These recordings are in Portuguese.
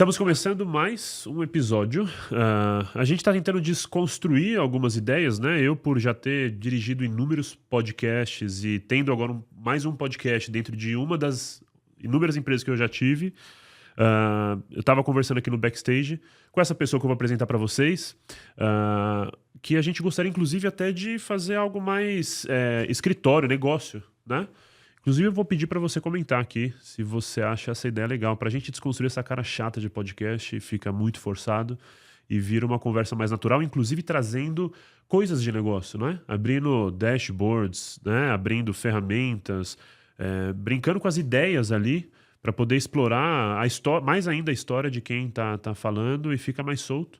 Estamos começando mais um episódio. A gente está tentando desconstruir algumas ideias, né? Eu, por já ter dirigido inúmeros podcasts e tendo agora mais um podcast dentro de uma das inúmeras empresas que eu já tive, eu estava conversando aqui no backstage com essa pessoa que eu vou apresentar para vocês, que a gente gostaria, inclusive, até de fazer algo mais escritório, negócio, né? Inclusive, eu vou pedir para você comentar aqui se você acha essa ideia legal. Para a gente desconstruir essa cara chata de podcast, fica muito forçado e vira uma conversa mais natural, inclusive trazendo coisas de negócio, né? Abrindo dashboards, né? Abrindo ferramentas, brincando com as ideias ali para poder explorar a história, mais ainda a história de quem tá falando e fica mais solto.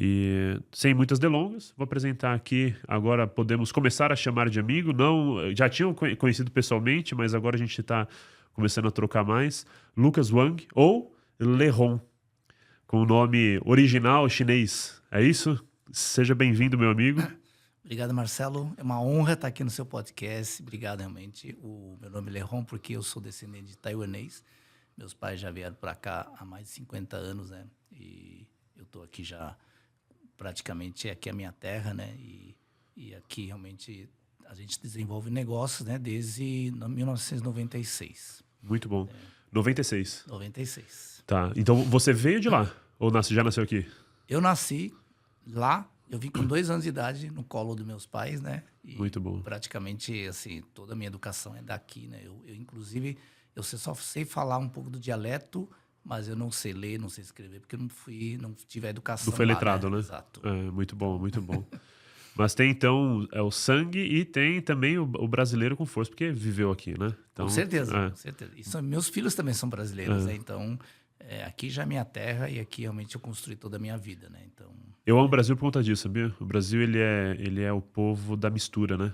E sem muitas delongas, vou apresentar aqui, agora podemos começar a chamar de amigo, não, já tinham conhecido pessoalmente, mas agora a gente está começando a trocar mais, Lucas Wang, ou Lehon, com o nome original chinês, é isso? Seja bem-vindo, meu amigo. Obrigado, Marcelo, é uma honra estar aqui no seu podcast, obrigado realmente. Meu nome é Lehon porque eu sou descendente de taiwanês, meus pais já vieram para cá há mais de 50 anos, né, e eu estou aqui já... praticamente aqui é a minha terra, né? E aqui realmente a gente desenvolve negócios, né? Desde 1996. Muito bom. 96. 96. Tá, então você veio de lá? Ou já nasceu aqui? Eu nasci lá, eu vim com 2 anos de idade no colo dos meus pais, né? E muito bom. Praticamente, assim, toda a minha educação é daqui, né? Inclusive, eu só sei falar um pouco do dialeto, mas eu não sei ler, não sei escrever, porque eu não tive a educação. Não foi lá, letrado, né? Exato. Muito bom, muito bom. Mas tem, então, o sangue e tem também o brasileiro com força, porque viveu aqui, né? Então, com certeza, com certeza. E meus filhos também são brasileiros, né? Então, aqui já é minha terra e aqui realmente eu construí toda a minha vida, né? Então... Eu amo o Brasil por conta disso, sabia? O Brasil, ele é o povo da mistura, né?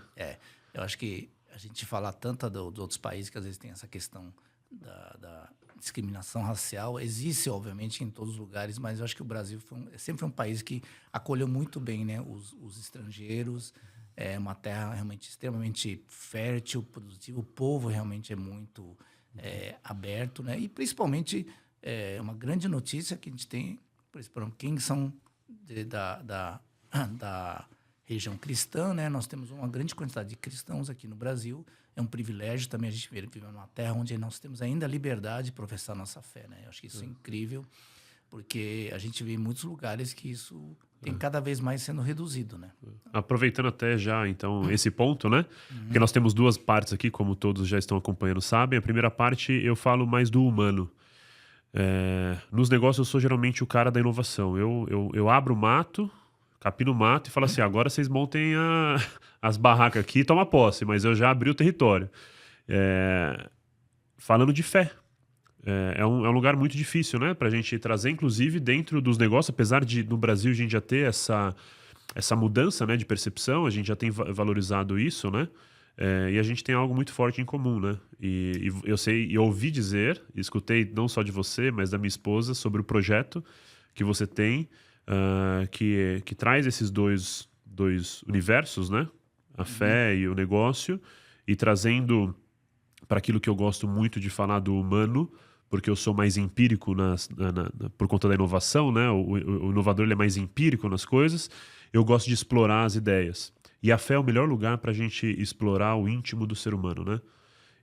Eu acho que a gente fala tanto dos outros países que às vezes tem essa questão da discriminação racial, existe, obviamente, em todos os lugares, mas eu acho que o Brasil sempre foi um país que acolheu muito bem, né, os estrangeiros. É uma terra realmente extremamente fértil, produtiva. O povo realmente é muito aberto, né? E, principalmente, uma grande notícia que a gente tem, por exemplo, quem são da região cristã, né? Nós temos uma grande quantidade de cristãos aqui no Brasil. É um privilégio também a gente viver numa terra onde nós temos ainda a liberdade de professar nossa fé, né? Eu acho que isso é incrível, porque a gente vê em muitos lugares que isso tem cada vez mais sendo reduzido, né? Aproveitando até já, então, esse ponto, né? Porque nós temos 2 partes aqui, como todos já estão acompanhando sabem. A primeira parte eu falo mais do humano. Nos negócios eu sou geralmente o cara da inovação. Eu abro o mato, capino o mato e falo assim, agora vocês montem as barracas aqui e toma posse, mas eu já abri o território. Falando de fé. É um lugar muito difícil, né? Pra gente trazer, inclusive, dentro dos negócios, apesar de no Brasil a gente já ter essa mudança, né, de percepção, a gente já tem valorizado isso, né? E a gente tem algo muito forte em comum, né? E eu sei, e ouvi dizer, escutei não só de você, mas da minha esposa, sobre o projeto que você tem, que traz esses dois universos, né? A fé e o negócio, e trazendo para aquilo que eu gosto muito de falar do humano, porque eu sou mais empírico por conta da inovação, né? O inovador ele é mais empírico nas coisas. Eu gosto de explorar as ideias. E a fé é o melhor lugar para a gente explorar o íntimo do ser humano, né?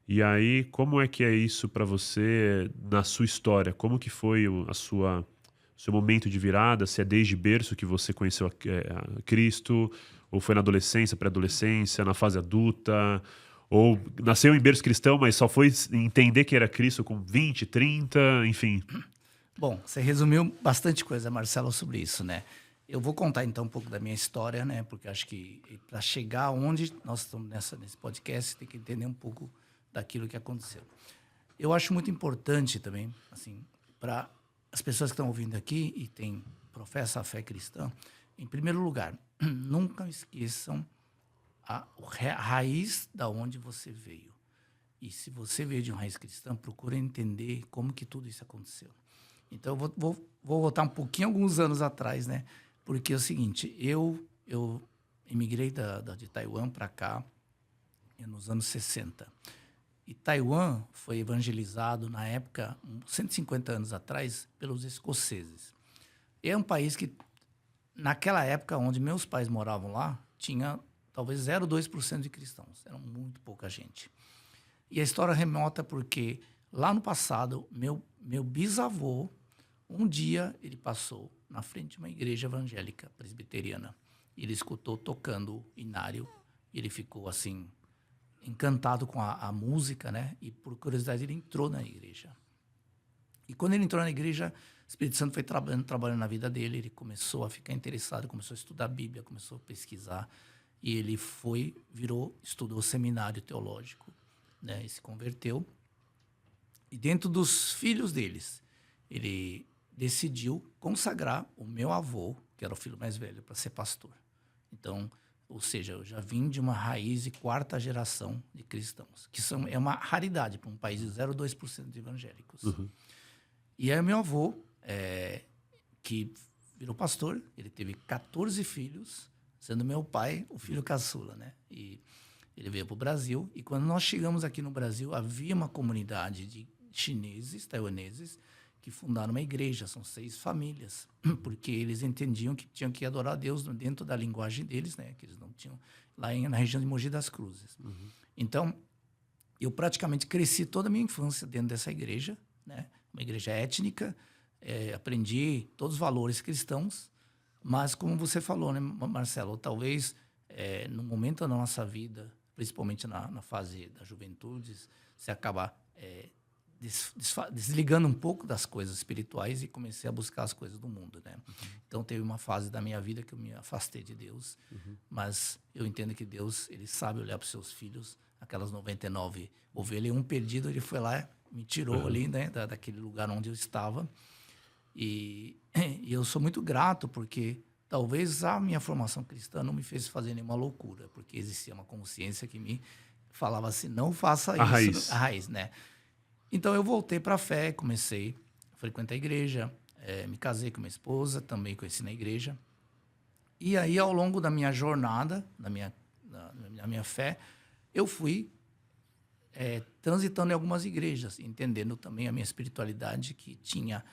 E aí, como é que é isso para você na sua história? Como que foi o seu momento de virada? Se é desde berço que você conheceu a Cristo, ou foi na adolescência, pré-adolescência, na fase adulta, ou nasceu em berço cristão, mas só foi entender que era Cristo com 20, 30, enfim. Bom, você resumiu bastante coisa, Marcelo, sobre isso, né? Eu vou contar, então, um pouco da minha história, né? Porque acho que para chegar onde nós estamos nesse podcast, tem que entender um pouco daquilo que aconteceu. Eu acho muito importante também, assim, para as pessoas que estão ouvindo aqui e professam a fé cristã, em primeiro lugar, nunca esqueçam a raiz da onde você veio. E se você veio de uma raiz cristã, procure entender como que tudo isso aconteceu. Então, eu vou voltar um pouquinho, alguns anos atrás, né? Porque é o seguinte, eu emigrei de Taiwan para cá nos anos 60. E Taiwan foi evangelizado, na época, 150 anos atrás, pelos escoceses. E é um país que, naquela época onde meus pais moravam lá, tinha talvez 0,2% de cristãos. Era muito pouca gente. E a história remota porque, lá no passado, meu bisavô, um dia, ele passou na frente de uma igreja evangélica presbiteriana. Ele escutou tocando inário e ele ficou assim, encantado com a música, né? E por curiosidade ele entrou na igreja. E quando ele entrou na igreja, o Espírito Santo foi trabalhando na vida dele, ele começou a ficar interessado, começou a estudar a Bíblia, começou a pesquisar, e ele estudou seminário teológico, né? E se converteu. E dentro dos filhos deles, ele decidiu consagrar o meu avô, que era o filho mais velho, para ser pastor. Então, ou seja, eu já vim de uma raiz de 4ª geração de cristãos, que é uma raridade para um país de 0,2% de evangélicos. Uhum. E aí meu avô, que virou pastor, ele teve 14 filhos, sendo meu pai o filho caçula, né? E ele veio para o Brasil, e quando nós chegamos aqui no Brasil, havia uma comunidade de chineses, taiwaneses, que fundaram uma igreja, são 6 famílias, porque eles entendiam que tinham que adorar a Deus dentro da linguagem deles, né? Que eles não tinham lá na região de Mogi das Cruzes. Uhum. Então, eu praticamente cresci toda a minha infância dentro dessa igreja, né? Uma igreja étnica, aprendi todos os valores cristãos, mas como você falou, né, Marcelo, talvez no momento da nossa vida, principalmente na fase da juventude, você acaba desligando um pouco das coisas espirituais e comecei a buscar as coisas do mundo, né? Uhum. Então, teve uma fase da minha vida que eu me afastei de Deus, mas eu entendo que Deus, ele sabe olhar para os seus filhos, aquelas 99 ovelhas, e um perdido, ele foi lá, me tirou ali, né, daquele lugar onde eu estava. E eu sou muito grato, porque talvez a minha formação cristã não me fez fazer nenhuma loucura, porque existia uma consciência que me falava assim, não faça isso. A raiz, né? Então, eu voltei para a fé, comecei a frequentar a igreja, me casei com minha esposa, também conheci na igreja. E aí, ao longo da minha jornada, na minha fé, eu fui transitando em algumas igrejas, entendendo também a minha espiritualidade, que tinha...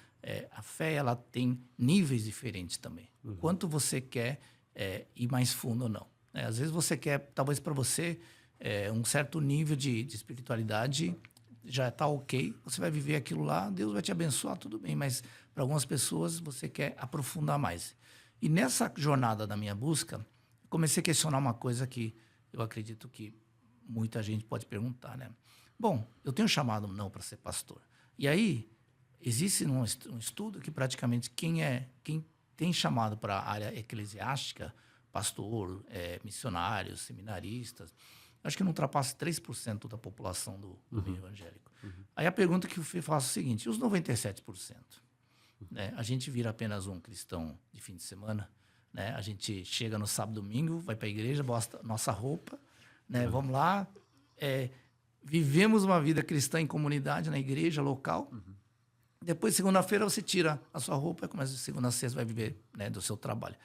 a fé, ela tem níveis diferentes também. Uhum. Quanto você quer ir mais fundo ou não. Às vezes você quer, talvez para você, um certo nível de espiritualidade... já está ok, você vai viver aquilo lá, Deus vai te abençoar, tudo bem, mas para algumas pessoas você quer aprofundar mais. E nessa jornada da minha busca, comecei a questionar uma coisa que eu acredito que muita gente pode perguntar, né? Bom, eu tenho chamado não para ser pastor. E aí, existe um estudo que praticamente quem tem chamado para a área eclesiástica, pastor, missionários, seminaristas, acho que não ultrapassa 3% da população do meio evangélico. Uhum. Aí a pergunta que eu faço é o seguinte, e os 97%? Né? A gente vira apenas um cristão de fim de semana, né? A gente chega no sábado, domingo, vai para a igreja, bota nossa roupa, né? Vamos lá, vivemos uma vida cristã em comunidade, na igreja local. Uhum. Depois, segunda-feira, você tira a sua roupa e começa de segunda a sexta, vai viver, né, do seu trabalho.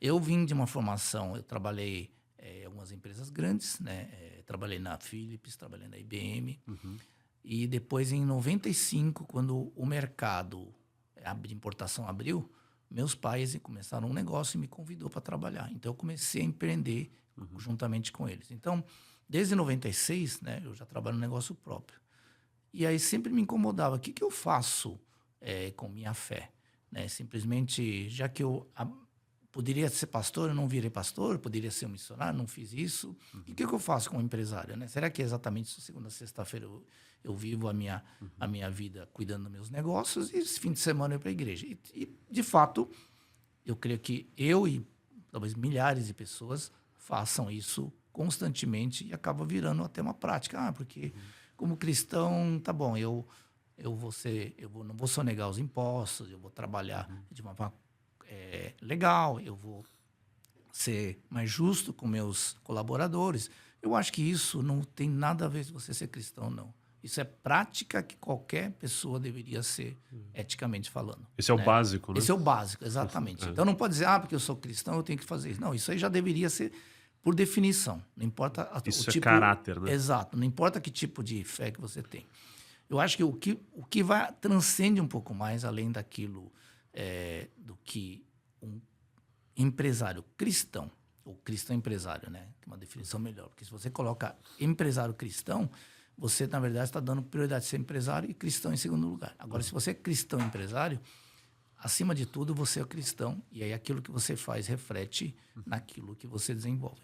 Eu vim de uma formação, eu trabalhei em algumas empresas grandes, né? Trabalhei na Philips, trabalhei na IBM. Uhum. E depois, em 95, quando o mercado de importação abriu, meus pais começaram um negócio e me convidou para trabalhar. Então, eu comecei a empreender juntamente com eles. Então, desde 96, né, eu já trabalho no negócio próprio. E aí sempre me incomodava. O que eu faço com minha fé? Né? Simplesmente, já que eu... poderia ser pastor, eu não virei pastor, poderia ser um missionário, não fiz isso. Uhum. E o que eu faço como empresário? Né? Será que é exatamente isso? Segunda a sexta-feira eu vivo a minha vida cuidando dos meus negócios e esse fim de semana eu para a igreja. E, de fato, eu creio que eu e talvez milhares de pessoas façam isso constantemente e acaba virando até uma prática. Porque como cristão, tá bom, eu não vou sonegar os impostos, eu vou trabalhar de uma forma legal, eu vou ser mais justo com meus colaboradores. Eu acho que isso não tem nada a ver com você ser cristão, não. Isso é prática que qualquer pessoa deveria ser, eticamente falando. Esse é o básico, né? Esse é o básico, exatamente. Então, não pode dizer, porque eu sou cristão, eu tenho que fazer isso. Não, isso aí já deveria ser por definição. Não importa Isso o tipo... caráter, né? Exato. Não importa que tipo de fé que você tem. Eu acho que o que vai transcende um pouco mais, além daquilo do que um empresário cristão, ou cristão empresário, né? Que é uma definição melhor. Porque se você coloca empresário cristão, você, na verdade, está dando prioridade a ser empresário e cristão em segundo lugar. Agora, se você é cristão empresário, acima de tudo, você é cristão. E aí aquilo que você faz reflete naquilo que você desenvolve.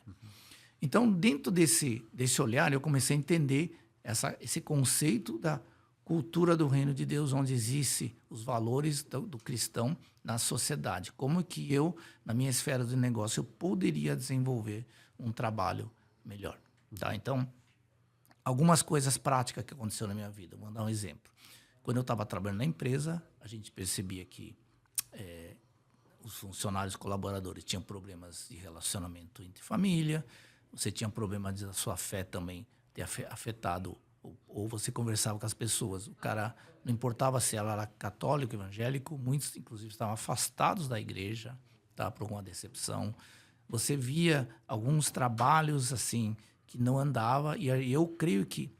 Então, dentro desse olhar, eu comecei a entender esse conceito da cultura do reino de Deus, onde existem os valores do cristão na sociedade. Como que eu, na minha esfera de negócio, eu poderia desenvolver um trabalho melhor. Tá? Então, algumas coisas práticas que aconteceram na minha vida. Vou dar um exemplo. Quando eu estava trabalhando na empresa, a gente percebia que os funcionários colaboradores tinham problemas de relacionamento entre família, você tinha problema da sua fé também ter afetado, ou você conversava com as pessoas. O cara, não importava se ela era católico, evangélico, muitos, inclusive, estavam afastados da igreja, tá, por alguma decepção. Você via alguns trabalhos assim que não andava, e eu creio que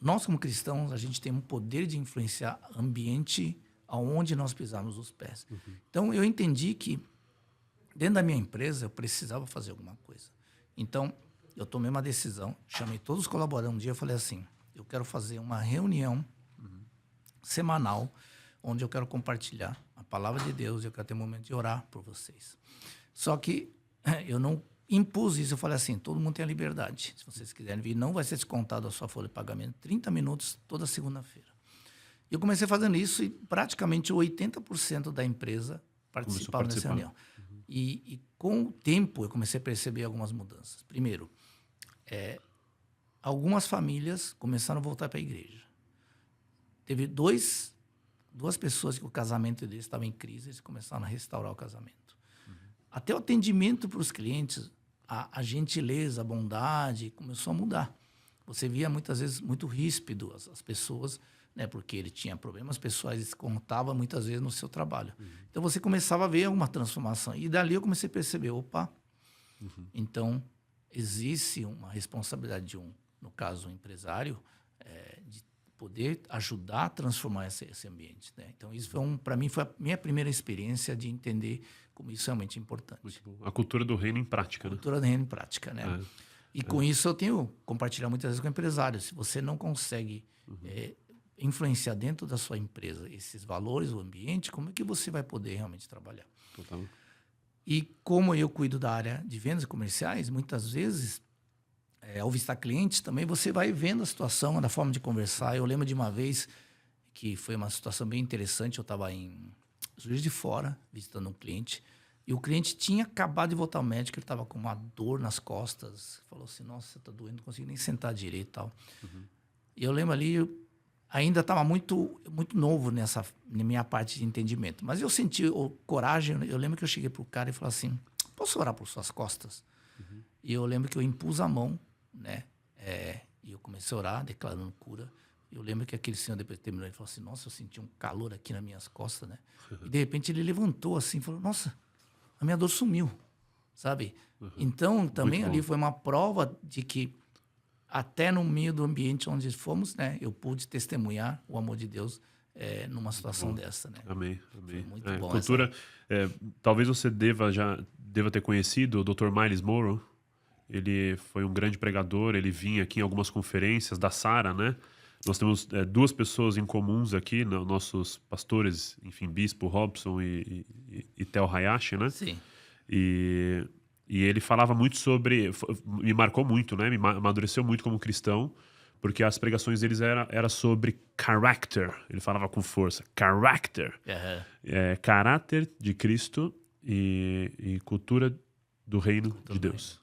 nós, como cristãos, a gente tem um poder de influenciar o ambiente aonde nós pisamos os pés. Então, eu entendi que, dentro da minha empresa, eu precisava fazer alguma coisa. Então, eu tomei uma decisão, chamei todos os colaboradores um dia e falei assim, eu quero fazer uma reunião semanal, onde eu quero compartilhar a palavra de Deus, eu quero ter um momento de orar por vocês. Só que eu não impus isso, eu falei assim, todo mundo tem a liberdade. Se vocês quiserem vir, não vai ser descontado a sua folha de pagamento, 30 minutos toda segunda-feira. Eu comecei fazendo isso e praticamente 80% da empresa participava dessa reunião. E com o tempo eu comecei a perceber algumas mudanças. Primeiro, algumas famílias começaram a voltar para a igreja. Teve duas pessoas que o casamento deles estava em crise, eles começaram a restaurar o casamento. Até o atendimento para os clientes, a gentileza, a bondade começou a mudar. Você via muitas vezes muito ríspido as pessoas, né, porque ele tinha problemas pessoais e contava muitas vezes no seu trabalho. Então você começava a ver uma transformação. E dali eu comecei a perceber, então existe uma responsabilidade de no caso, um empresário, de poder ajudar a transformar esse ambiente. Né? Então isso para mim foi a minha primeira experiência de entender como isso é realmente importante. Muito bom. A cultura do reino em prática. A cultura do reino em prática, né? E com isso eu tenho compartilhado muitas vezes com empresários. Se você não consegue influenciar dentro da sua empresa esses valores, o ambiente, como é que você vai poder realmente trabalhar? Total. E como eu cuido da área de vendas comerciais, muitas vezes, ao visitar clientes, também você vai vendo a situação, da forma de conversar. Eu lembro de uma vez que foi uma situação bem interessante. Eu estava em Juiz de Fora, visitando um cliente, e o cliente tinha acabado de voltar ao médico, ele estava com uma dor nas costas. Falou assim, nossa, está doendo, não consigo nem sentar direito e tal. E eu lembro ali, ainda estava muito, muito novo na minha parte de entendimento. Mas eu senti coragem. Eu lembro que eu cheguei para o cara e falei assim, posso orar por suas costas? E eu lembro que eu impus a mão, né? E eu comecei a orar, declarando cura. Eu lembro que aquele senhor, depois terminou, ele falou assim, nossa, eu senti um calor aqui nas minhas costas, né? E de repente ele levantou assim, falou, nossa, a minha dor sumiu, sabe? Então, também ali foi uma prova de que até no meio do ambiente onde fomos, né, eu pude testemunhar o amor de Deus numa situação dessa, né? Amém. Foi muito bom. Cultura, talvez você deva ter conhecido o Dr. Miles Monroe. Ele foi um grande pregador, ele vinha aqui em algumas conferências da Sara, né? Nós temos duas pessoas em comuns aqui, nossos pastores, enfim, Bispo Robson e Theo Hayashi, né? Sim. E ele falava muito sobre... Me marcou muito, né? Me amadureceu muito como cristão, porque as pregações deles era sobre character. Ele falava com força. Character. Caráter de Cristo e cultura do reino de Deus.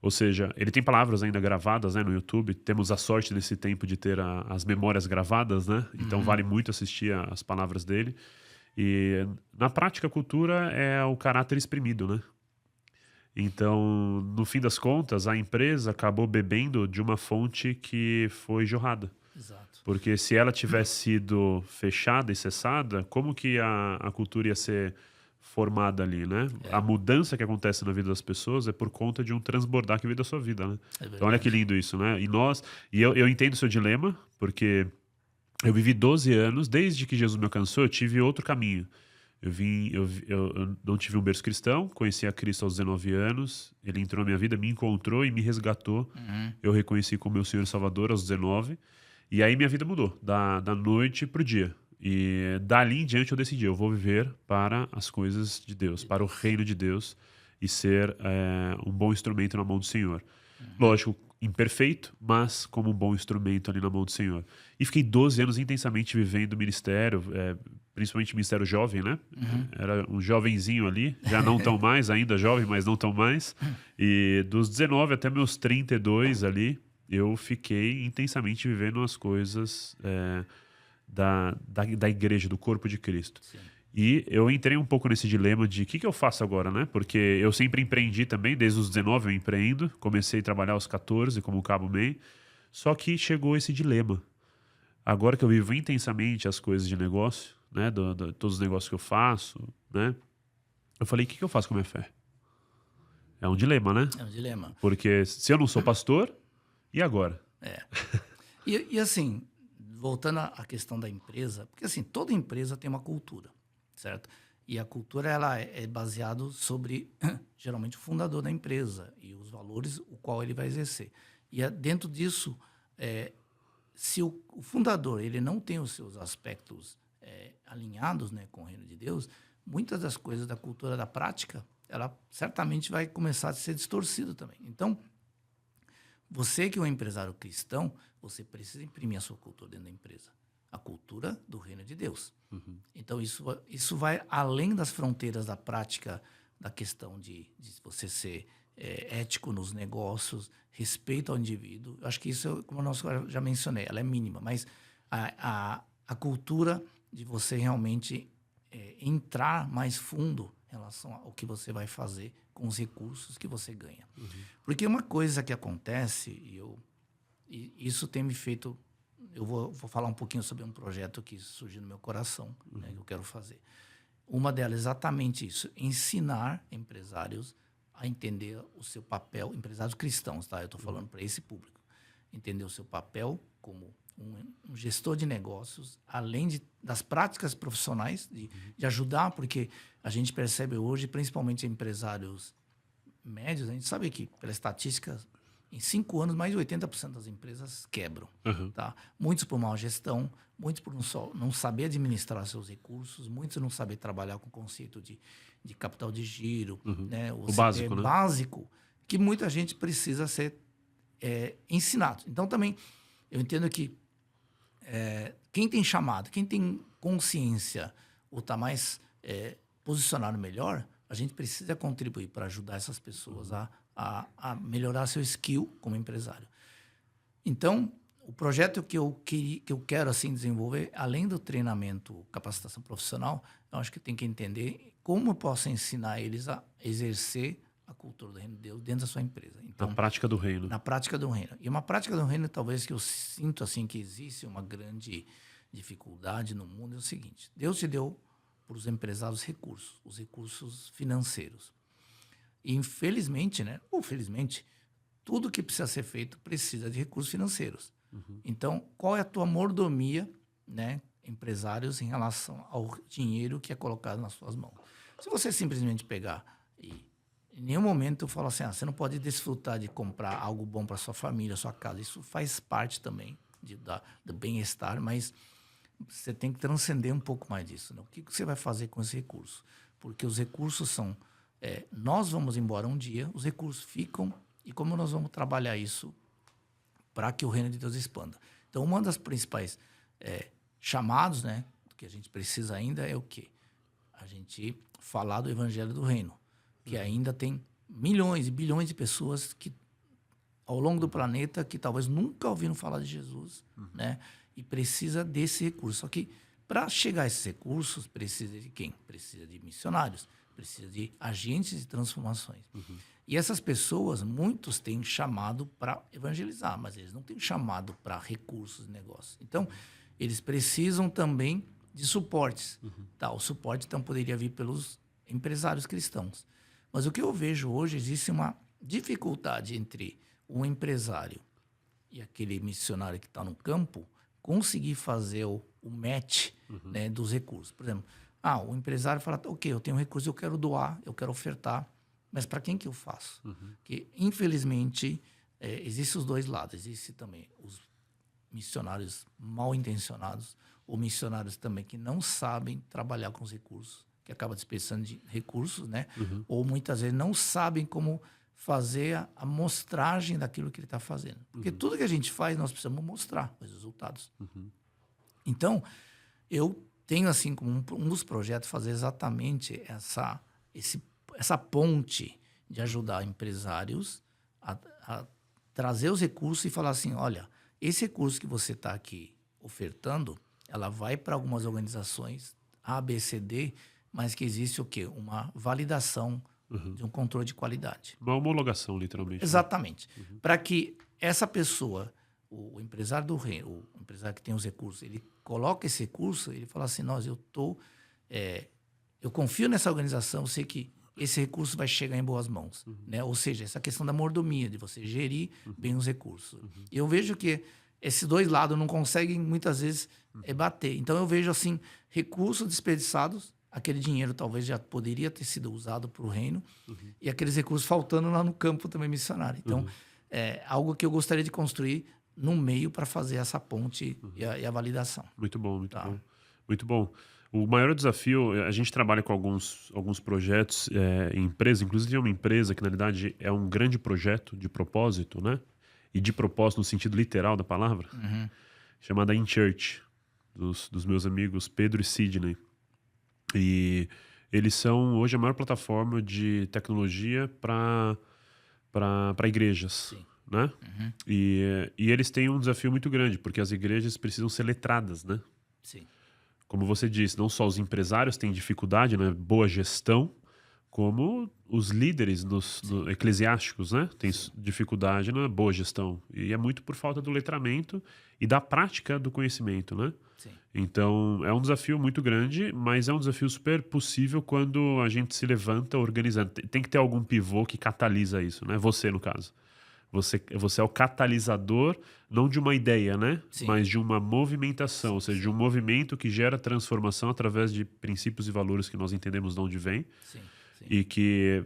Ou seja, ele tem palavras ainda gravadas, né, no YouTube. Temos a sorte nesse tempo de ter as memórias gravadas, né? Então vale muito assistir as palavras dele. E na prática, a cultura é o caráter exprimido, né? Então, no fim das contas, a empresa acabou bebendo de uma fonte que foi jorrada. Exato. Porque se ela tivesse sido fechada e cessada, como que a cultura ia ser formada ali, né? A mudança que acontece na vida das pessoas é por conta de um transbordar que veio da sua vida, né? Então olha que lindo isso, né? E eu entendo o seu dilema, porque eu vivi 12 anos, desde que Jesus me alcançou, eu tive outro caminho. Eu não tive um berço cristão, conheci a Cristo aos 19 anos, ele entrou na minha vida, me encontrou e me resgatou. Eu reconheci como meu Senhor e Salvador aos 19, e aí minha vida mudou, da noite pro dia. E dali em diante eu decidi, eu vou viver para as coisas de Deus, para o reino de Deus e ser um bom instrumento na mão do Senhor. Lógico, imperfeito, mas como um bom instrumento ali na mão do Senhor. E fiquei 12 anos intensamente vivendo o ministério, principalmente ministério jovem, né? Era um jovenzinho ali, já não tão mais, ainda jovem, mas não tão mais. E dos 19 até meus 32 ali, eu fiquei intensamente vivendo as coisas da igreja, do corpo de Cristo. Sim. E eu entrei um pouco nesse dilema de o que eu faço agora, né? Porque eu sempre empreendi também, desde os 19 eu empreendo, comecei a trabalhar aos 14 como cabo MEI, só que chegou esse dilema. Agora que eu vivo intensamente as coisas de negócio, né? Todos os negócios que eu faço, né? Eu falei, o que eu faço com a minha fé? É um dilema, né? É um dilema. Porque se eu não sou pastor, e agora? E assim, voltando à questão da empresa, porque assim, toda empresa tem uma cultura, certo? E a cultura ela é baseada sobre, geralmente, o fundador da empresa e os valores o qual ele vai exercer. E dentro disso, se o fundador ele não tem os seus aspectos alinhados, né, com o reino de Deus, muitas das coisas da cultura da prática, ela certamente vai começar a ser distorcida também. Então, você que é um empresário cristão, você precisa imprimir a sua cultura dentro da empresa. A cultura do reino de Deus. Então, isso vai além das fronteiras da prática, da questão de você ser ético nos negócios, respeito ao indivíduo. Eu acho que isso, como eu já mencionei, ela é mínima, mas a cultura de você realmente entrar mais fundo em relação ao que você vai fazer com os recursos que você ganha. Porque uma coisa que acontece, e isso tem me feito... Eu vou falar um pouquinho sobre um projeto que surgiu no meu coração, né, que eu quero fazer. Uma delas é exatamente isso, ensinar empresários a entender o seu papel, empresários cristãos, tá? Eu estou falando para esse público. Entender o seu papel como um gestor de negócios, além das práticas profissionais, de ajudar, porque a gente percebe hoje, principalmente empresários médios, a gente sabe que, pela estatística, em 5 anos, mais de 80% das empresas quebram. Tá? Muitos por má gestão, muitos por não saber administrar seus recursos, muitos não saber trabalhar com o conceito de capital de giro, né? O básico, né? Básico, que muita gente precisa ser ensinado. Então, também, eu entendo que quem tem chamado, quem tem consciência ou está mais posicionado melhor, a gente precisa contribuir para ajudar essas pessoas a melhorar seu skill como empresário. Então, o projeto que eu quero assim desenvolver, além do treinamento, capacitação profissional, eu acho que tem que entender como eu posso ensinar eles a exercer a cultura do reino de Deus dentro da sua empresa. Então, Na prática do reino. Na prática do reino. E uma prática do reino, talvez, que eu sinto assim que existe uma grande dificuldade no mundo, é o seguinte: Deus te deu para os empresários recursos, os recursos financeiros. E infelizmente, né, ou felizmente, tudo que precisa ser feito precisa de recursos financeiros. Então, qual é a tua mordomia, né, empresários, em relação ao dinheiro que é colocado nas suas mãos? Se você simplesmente pegar e em nenhum momento eu falo assim, você não pode desfrutar de comprar algo bom para sua família, sua casa. Isso faz parte também do bem-estar, mas você tem que transcender um pouco mais disso, né? O que você vai fazer com esse recurso? Porque os recursos são... nós vamos embora um dia, os recursos ficam, e como nós vamos trabalhar isso para que o reino de Deus expanda? Então, uma das principais chamados, né, que a gente precisa ainda é o quê? A gente falar do evangelho do reino, que ainda tem milhões e bilhões de pessoas que, ao longo do planeta, que talvez nunca ouviram falar de Jesus, né? E precisa desse recurso. Só que, para chegar a esses recursos, precisa de quem? Precisa de missionários, precisa de agentes de transformações. E essas pessoas, muitos têm chamado para evangelizar, mas eles não têm chamado para recursos de negócio. Então, eles precisam também de suportes. Tá? O suporte, então, poderia vir pelos empresários cristãos. Mas o que eu vejo hoje, existe uma dificuldade entre o empresário e aquele missionário que está no campo conseguir fazer o match, né, dos recursos. Por exemplo, o empresário fala, ok, eu tenho recurso, eu quero doar, eu quero ofertar, mas para quem que eu faço? Porque, infelizmente, existem os dois lados. Existem também os missionários mal intencionados ou missionários também que não sabem trabalhar com os recursos, que acabam desperdiçando de recursos, né? Ou muitas vezes não sabem como fazer a mostragem daquilo que ele está fazendo. Porque tudo que a gente faz, nós precisamos mostrar os resultados. Então, eu tenho, assim, como um dos projetos, fazer exatamente essa ponte de ajudar empresários a trazer os recursos e falar assim, olha, esse recurso que você está aqui ofertando, ela vai para algumas organizações A, B, C, D, mas que existe o quê? Uma validação de um controle de qualidade. Uma homologação, literalmente. Exatamente. Para que essa pessoa, o empresário do reino, o empresário que tem os recursos, ele coloca esse recurso, ele fala assim, eu confio nessa organização, eu sei que esse recurso vai chegar em boas mãos. Né? Ou seja, essa questão da mordomia, de você gerir bem os recursos. E eu vejo que esses dois lados não conseguem, muitas vezes, bater. Então, eu vejo, assim, recursos desperdiçados, aquele dinheiro talvez já poderia ter sido usado para o reino, e aqueles recursos faltando lá no campo também missionário. Então, é algo que eu gostaria de construir no meio para fazer essa ponte e a validação. Muito bom, muito bom. Muito bom. O maior desafio, a gente trabalha com alguns projetos em empresa, inclusive é uma empresa que, na verdade, é um grande projeto de propósito, né? E de propósito no sentido literal da palavra, chamada InChurch, dos meus amigos Pedro e Sidney. E eles são, hoje, a maior plataforma de tecnologia para igrejas. Sim. Né? E eles têm um desafio muito grande, porque as igrejas precisam ser letradas, né? Sim. Como você disse, não só os empresários têm dificuldade na boa gestão, como os líderes eclesiásticos, né? Têm dificuldade na boa gestão. E é muito por falta do letramento e da prática do conhecimento, né? Sim. Então, é um desafio muito grande, mas é um desafio super possível quando a gente se levanta organizando. Tem que ter algum pivô que catalisa isso, né? Você, no caso. Você é o catalisador, não de uma ideia, né? Sim. Mas de uma movimentação, ou seja, de um movimento que gera transformação através de princípios e valores que nós entendemos de onde vem. Sim. E que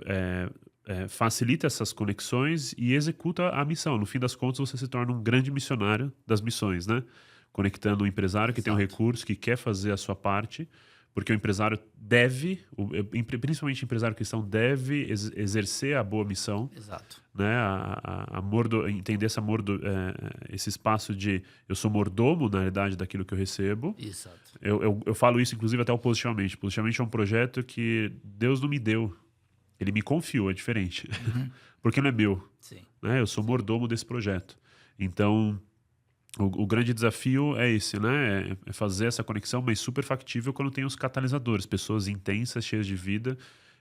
facilita essas conexões e executa a missão. No fim das contas, você se torna um grande missionário das missões, né? Conectando o empresário que tem um recurso, que quer fazer a sua parte, porque o empresário deve, principalmente o empresário cristão, deve exercer a boa missão. Exato. Né? Entender esse espaço de eu sou mordomo, na realidade, daquilo que eu recebo. Exato. Eu falo isso, inclusive, até o Positivamente. Positivamente é um projeto que Deus não me deu. Ele me confiou, é diferente. Porque não é meu. Sim. Né? Eu sou mordomo desse projeto. Então, o grande desafio é esse, né? É fazer essa conexão, mas super factível quando tem os catalisadores. Pessoas intensas, cheias de vida,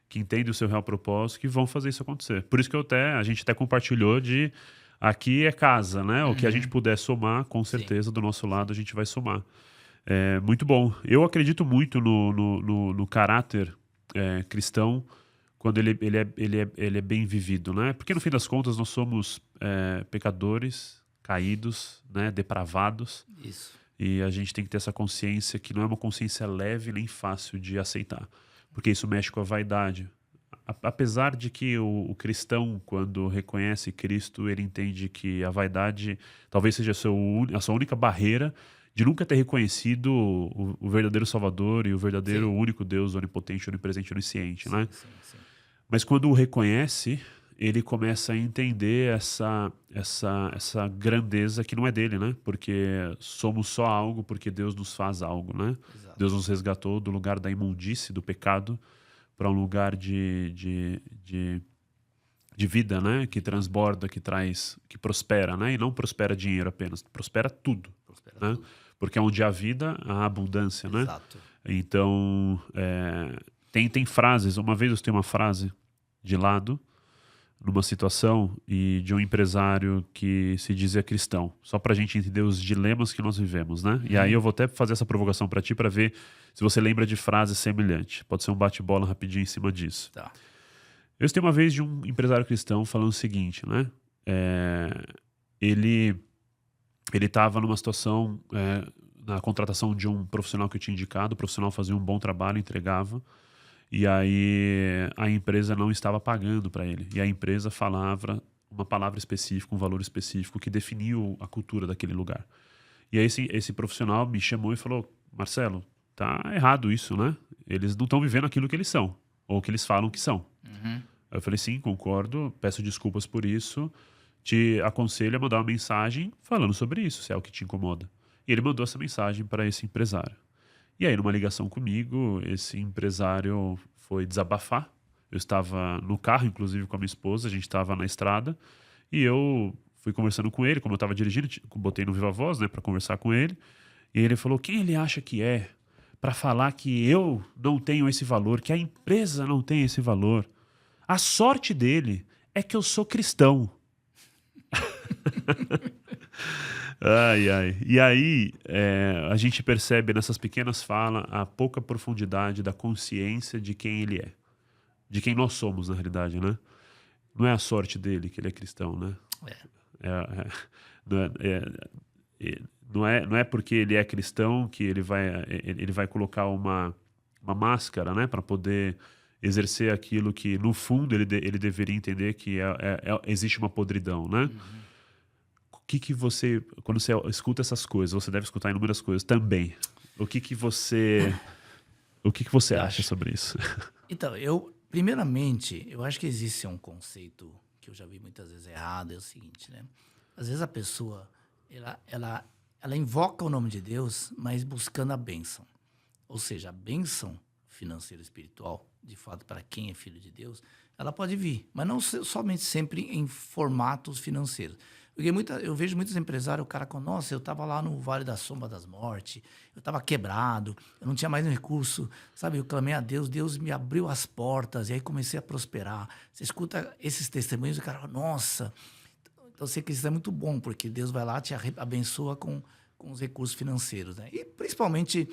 que entendem o seu real propósito, que vão fazer isso acontecer. Por isso que a gente até compartilhou de aqui é casa, né? O que a gente puder somar, com certeza, do nosso lado, a gente vai somar. É muito bom. Eu acredito muito no caráter cristão quando ele é bem vivido, né? Porque, no fim das contas, nós somos pecadores, caídos, né? Depravados. Isso. E a gente tem que ter essa consciência que não é uma consciência leve nem fácil de aceitar. Porque isso mexe com a vaidade. Apesar de que o cristão, quando reconhece Cristo, ele entende que a vaidade talvez seja a sua única barreira de nunca ter reconhecido o verdadeiro Salvador e o verdadeiro único Deus onipotente, onipresente e onisciente, né? Sim. Mas quando o reconhece, ele começa a entender essa grandeza que não é dele, né? Porque somos só algo porque Deus nos faz algo, né? Exato. Deus nos resgatou do lugar da imundície, do pecado, para um lugar de vida, né? Que transborda, que prospera, né? E não prospera dinheiro apenas, prospera tudo. Prospera Né? tudo. Porque onde há vida, há abundância, né? Exato. Então, tem frases. Uma vez eu tenho uma frase de lado numa situação e de um empresário que se dizia cristão, só para a gente entender os dilemas que nós vivemos, né? E aí eu vou até fazer essa provocação para ti para ver se você lembra de frases semelhantes. Pode ser um bate-bola rapidinho em cima disso. Tá. Eu escutei uma vez de um empresário cristão falando o seguinte, né? Ele estava numa situação na contratação de um profissional que eu tinha indicado, o profissional fazia um bom trabalho, entregava, e aí a empresa não estava pagando para ele. E a empresa falava uma palavra específica, um valor específico que definiu a cultura daquele lugar. E aí esse profissional me chamou e falou: Marcelo, tá errado isso, né? Eles não estão vivendo aquilo que eles são, ou que eles falam que são. Uhum. Aí eu falei: sim, concordo, peço desculpas por isso, te aconselho a mandar uma mensagem falando sobre isso, se é o que te incomoda. E ele mandou essa mensagem para esse empresário. E aí, numa ligação comigo, esse empresário foi desabafar. Eu estava no carro, inclusive, com a minha esposa, a gente estava na estrada, e eu fui conversando com ele, como eu estava dirigindo, botei no Viva Voz, né, para conversar com ele, e ele falou: quem ele acha que é para falar que eu não tenho esse valor, que a empresa não tem esse valor? A sorte dele é que eu sou cristão. Ai, ai. E aí, a gente percebe nessas pequenas falas a pouca profundidade da consciência de quem ele é. De quem nós somos, na realidade, né? Não é a sorte dele que ele é cristão, né? Não é porque ele é cristão que ele vai colocar uma máscara, né? Para poder exercer aquilo que, no fundo, ele deveria entender que existe uma podridão, né? Uhum. Que você, quando você escuta essas coisas, você deve escutar inúmeras coisas também. O que você acha sobre isso? Então, primeiramente, eu acho que existe um conceito que eu já vi muitas vezes errado, é o seguinte, né? Às vezes a pessoa, ela invoca o nome de Deus, mas buscando a bênção. Ou seja, a bênção financeira e espiritual, de fato, para quem é filho de Deus, ela pode vir, mas não somente sempre em formatos financeiros. Porque eu vejo muitos empresários, o cara com, nossa, eu estava lá no Vale da Sombra das Mortes, eu estava quebrado, eu não tinha mais recurso, sabe? Eu clamei a Deus, Deus me abriu as portas, e aí comecei a prosperar. Você escuta esses testemunhos, o cara fala, nossa, então você que isso é muito bom, porque Deus vai lá, te abençoa com os recursos financeiros, né? E principalmente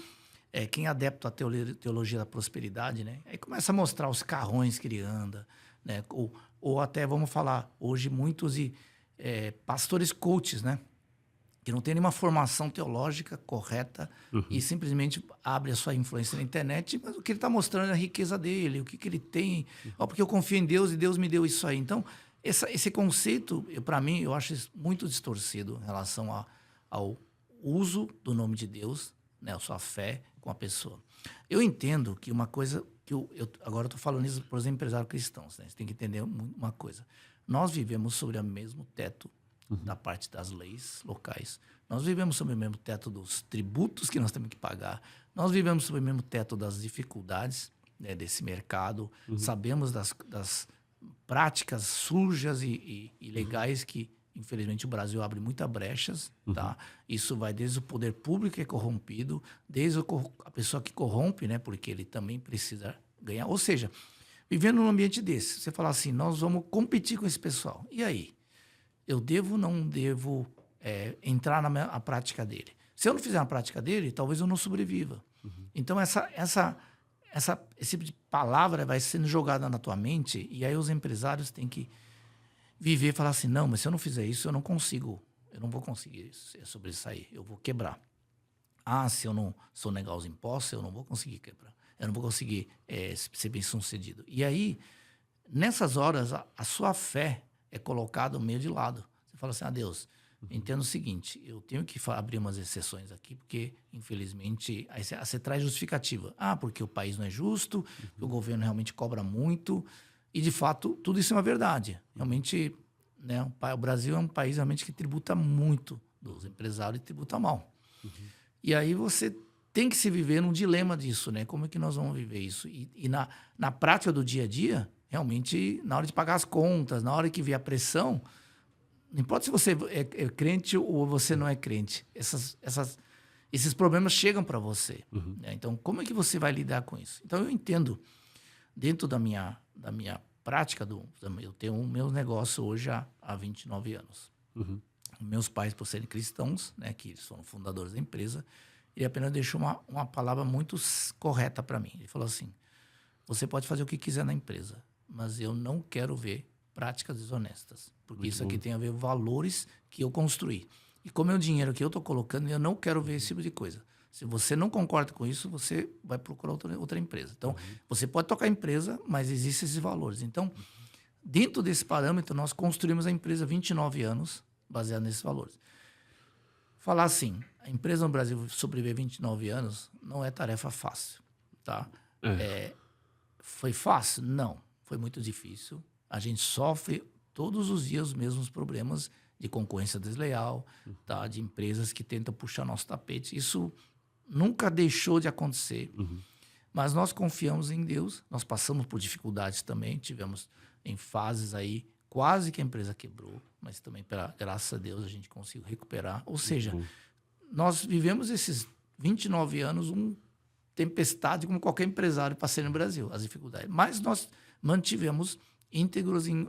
quem é adepto à teologia da prosperidade, né? Aí começa a mostrar os carrões que ele anda, né? Ou até, vamos falar, hoje muitos pastores coaches, né? Que não tem nenhuma formação teológica correta e simplesmente abre a sua influência na internet, mas o que ele está mostrando é a riqueza dele, o que ele tem. Porque eu confio em Deus e Deus me deu isso aí. Então, esse conceito, para mim, eu acho muito distorcido em relação ao uso do nome de Deus, né? A sua fé com a pessoa. Eu entendo que uma coisa que agora eu estou falando isso para os empresários cristãos, né? Você tem que entender uma coisa. Nós vivemos sobre o mesmo teto da parte das leis locais. Nós vivemos sobre o mesmo teto dos tributos que nós temos que pagar. Nós vivemos sobre o mesmo teto das dificuldades, né, desse mercado. Sabemos das práticas sujas e ilegais que, infelizmente, o Brasil abre muitas brechas. Tá? Isso vai desde o poder público que é corrompido, desde a pessoa que corrompe, né, porque ele também precisa ganhar. Ou seja, vivendo num ambiente desse, você fala assim, nós vamos competir com esse pessoal. E aí? Eu devo ou não devo entrar na prática dele? Se eu não fizer a prática dele, talvez eu não sobreviva. Então, esse tipo de palavra vai sendo jogada na tua mente e aí os empresários têm que viver e falar assim, não, mas se eu não fizer isso, eu não vou conseguir sobressair, eu vou quebrar. Ah, se eu não negar os impostos, eu não vou conseguir quebrar. Eu não vou conseguir ser bem-sucedido. E aí, nessas horas, a sua fé é colocada meio de lado. Você fala assim, Deus, entendo o seguinte, eu tenho que abrir umas exceções aqui, porque, infelizmente, aí você traz justificativa. Ah, porque o país não é justo, o governo realmente cobra muito, e, de fato, tudo isso é uma verdade. Realmente, né, o Brasil é um país realmente que tributa muito dos empresários e tributa mal. E aí você tem que se viver num dilema disso, né? Como é que nós vamos viver isso? E na prática do dia a dia, realmente, na hora de pagar as contas, na hora que vier a pressão, não importa se você é crente ou você não é crente, esses problemas chegam para você. Né? Então, como é que você vai lidar com isso? Então, eu entendo, dentro da minha prática eu tenho o meu negócio hoje há 29 anos. Meus pais, por serem cristãos, né, que são fundadores da empresa, ele apenas deixou uma palavra muito correta para mim. Ele falou assim: você pode fazer o que quiser na empresa, mas eu não quero ver práticas desonestas, porque isso aqui tem a ver com valores que eu construí. E como é o dinheiro que eu estou colocando, eu não quero ver esse tipo de coisa. Se você não concorda com isso, você vai procurar outra empresa. Então, você pode tocar a empresa, mas existem esses valores. Então, dentro desse parâmetro, nós construímos a empresa há 29 anos, baseado nesses valores. Falar assim, a empresa no Brasil sobreviver 29 anos não é tarefa fácil, tá? Foi fácil? Não. Foi muito difícil. A gente sofre todos os dias os mesmos problemas de concorrência desleal, tá? De empresas que tentam puxar nosso tapete. Isso nunca deixou de acontecer. Mas nós confiamos em Deus. Nós passamos por dificuldades também. Tivemos em fases aí, quase que a empresa quebrou, mas também, graças a Deus, a gente conseguiu recuperar. Ou seja, nós vivemos esses 29 anos tempestade, como qualquer empresário passei no Brasil, as dificuldades. Mas nós mantivemos íntegros em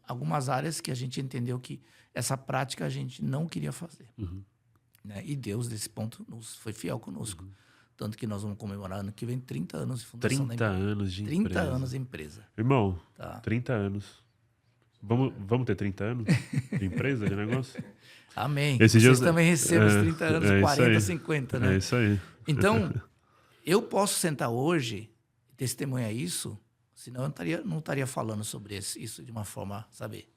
algumas áreas que a gente entendeu que essa prática a gente não queria fazer. Né? E Deus, nesse ponto, foi fiel conosco. Tanto que nós vamos comemorar ano que vem 30 anos de fundação da empresa. 30 anos de 30 empresa. anos de empresa. Irmão, Tá. 30 anos. Vamos ter 30 anos de empresa, de negócio? Amém. Esses Vocês dias, também recebem os 30 anos, 40, 50, né? É isso aí. Então, eu posso sentar hoje e testemunhar isso, senão eu não estaria falando sobre isso de uma forma, sabe,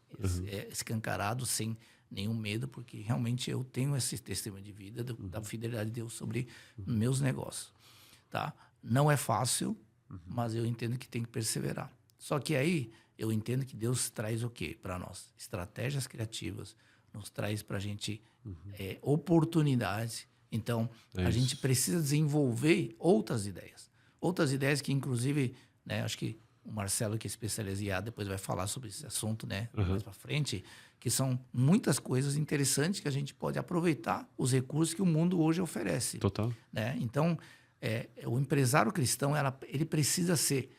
escancarado, sem nenhum medo, porque realmente eu tenho esse testemunho de vida da fidelidade de Deus sobre meus negócios. Tá? Não é fácil, mas eu entendo que tem que perseverar. Só que aí eu entendo que Deus traz o quê para nós? Estratégias criativas, nos traz para a gente oportunidades. Então, a gente precisa desenvolver outras ideias. Outras ideias que, inclusive, né, acho que o Marcelo, que é especialista em IA, depois vai falar sobre esse assunto, né, mais para frente, que são muitas coisas interessantes que a gente pode aproveitar os recursos que o mundo hoje oferece. Total. Né? Então, o empresário cristão, ele precisa ser,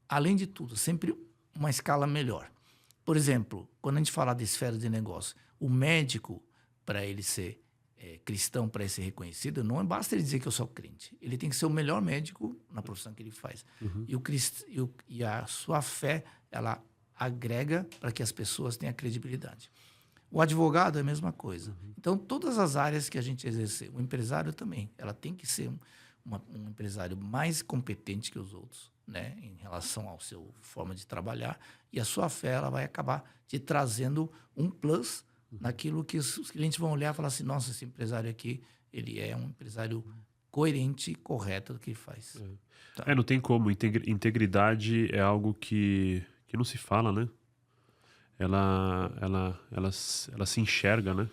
além de tudo, sempre uma escala melhor. Por exemplo, quando a gente fala de esfera de negócio, o médico, para ele ser cristão, para ele ser reconhecido, não basta ele dizer que eu sou crente. Ele tem que ser o melhor médico na profissão que ele faz. E a sua fé, ela agrega para que as pessoas tenham credibilidade. O advogado é a mesma coisa. Então, todas as áreas que a gente exercer, o empresário também, ela tem que ser um empresário mais competente que os outros, né, em relação à sua forma de trabalhar, e a sua fé ela vai acabar te trazendo um plus naquilo que os clientes vão olhar e falar assim: nossa, esse empresário aqui, ele é um empresário coerente e correto do que ele faz. Não tem como. Integridade é algo que não se fala, né? Ela se enxerga, né?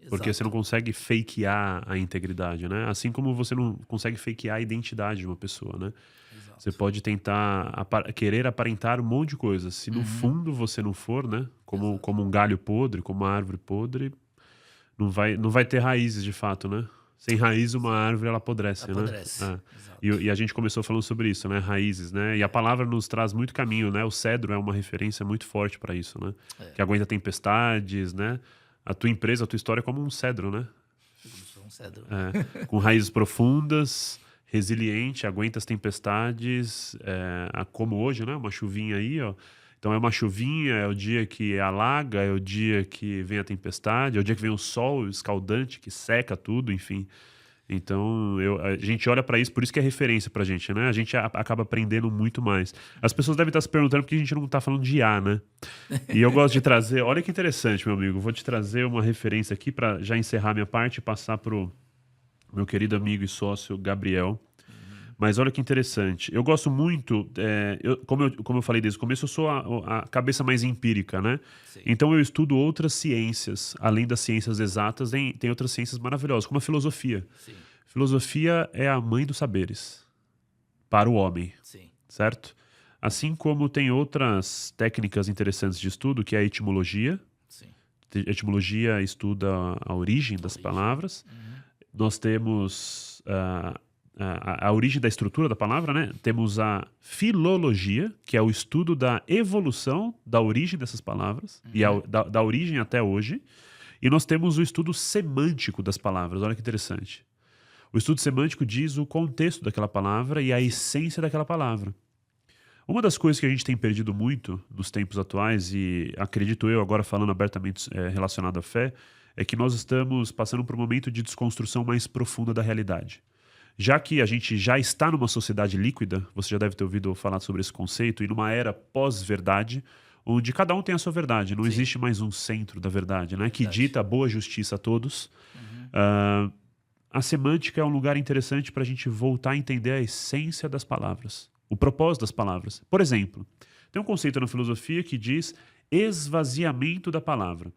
Porque você não consegue fakear a integridade, né? Assim como você não consegue fakear a identidade de uma pessoa, né? Exato. Você pode tentar querer aparentar um monte de coisas. Se no fundo você não for, né? Como um galho podre, como uma árvore podre, não vai ter raízes de fato, né? Sem raiz, uma árvore, ela apodrece, né? E a gente começou falando sobre isso, né? Raízes, né? E a palavra nos traz muito caminho, né? O cedro é uma referência muito forte para isso, né? Que aguenta tempestades, né? A tua empresa, a tua história é como um cedro, né? Um cedro. Com raízes profundas, resiliente, aguenta as tempestades, como hoje, né? Uma chuvinha aí, ó. Então é uma chuvinha, é o dia que alaga, é o dia que vem a tempestade, é o dia que vem o sol escaldante, que seca tudo, enfim. Então a gente olha para isso, por isso que é referência pra gente, né? A gente acaba aprendendo muito mais. As pessoas devem estar se perguntando por que a gente não tá falando de IA, né? E eu gosto de trazer, olha que interessante, meu amigo, vou te trazer uma referência aqui para já encerrar minha parte e passar pro meu querido amigo e sócio Gabriel. Mas olha que interessante. Eu gosto muito, como eu falei desde o começo, eu sou a cabeça mais empírica, né? Sim. Então eu estudo outras ciências, além das ciências exatas, tem outras ciências maravilhosas, como a filosofia. Sim. Filosofia é a mãe dos saberes para o homem, Sim. certo? Assim como tem outras técnicas interessantes de estudo, que é a etimologia. Sim. A etimologia estuda a origem das palavras. Nós temos a origem da estrutura da palavra, né? Temos a filologia, que é o estudo da evolução da origem dessas palavras, e da origem até hoje. E nós temos o estudo semântico das palavras. Olha que interessante. O estudo semântico diz o contexto daquela palavra e a essência daquela palavra. Uma das coisas que a gente tem perdido muito nos tempos atuais, e acredito eu, agora falando abertamente relacionado à fé, é que nós estamos passando por um momento de desconstrução mais profunda da realidade. Já que a gente já está numa sociedade líquida, você já deve ter ouvido falar sobre esse conceito, e numa era pós-verdade, onde cada um tem a sua verdade, não existe mais um centro da verdade, né, que dita a boa justiça a todos. A semântica é um lugar interessante para a gente voltar a entender a essência das palavras, o propósito das palavras. Por exemplo, tem um conceito na filosofia que diz esvaziamento da palavra.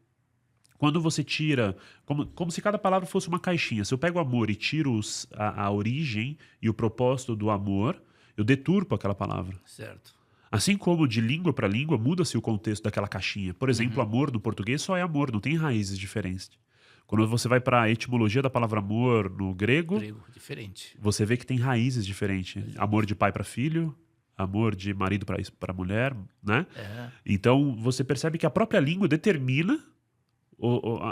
Quando você tira, como se cada palavra fosse uma caixinha. Se eu pego amor e tiro a origem e o propósito do amor, eu deturpo aquela palavra. Certo. Assim como de língua para língua muda-se o contexto daquela caixinha. Por exemplo, amor no português só é amor, não tem raízes diferentes. Quando você vai para a etimologia da palavra amor no grego, Diferente. você vê que tem raízes diferentes. Amor de pai para filho, amor de marido para mulher, né? Então, você percebe que a própria língua determina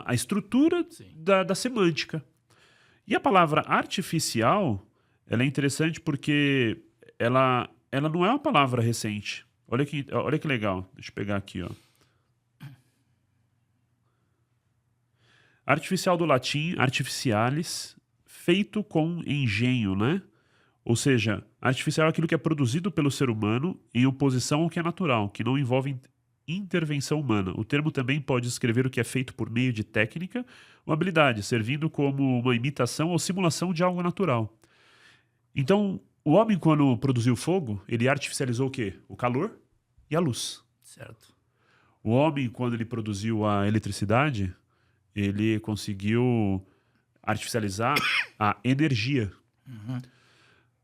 a estrutura da semântica. E a palavra artificial, ela é interessante porque ela não é uma palavra recente. Olha que legal. Deixa eu pegar aqui, ó. Artificial do latim, artificialis, feito com engenho, né? Ou seja, artificial é aquilo que é produzido pelo ser humano em oposição ao que é natural, que não envolve intervenção humana. O termo também pode descrever o que é feito por meio de técnica ou habilidade, servindo como uma imitação ou simulação de algo natural. Então, o homem, quando produziu fogo, ele artificializou o quê? O calor e a luz. Certo. O homem, quando ele produziu a eletricidade, ele conseguiu artificializar a energia.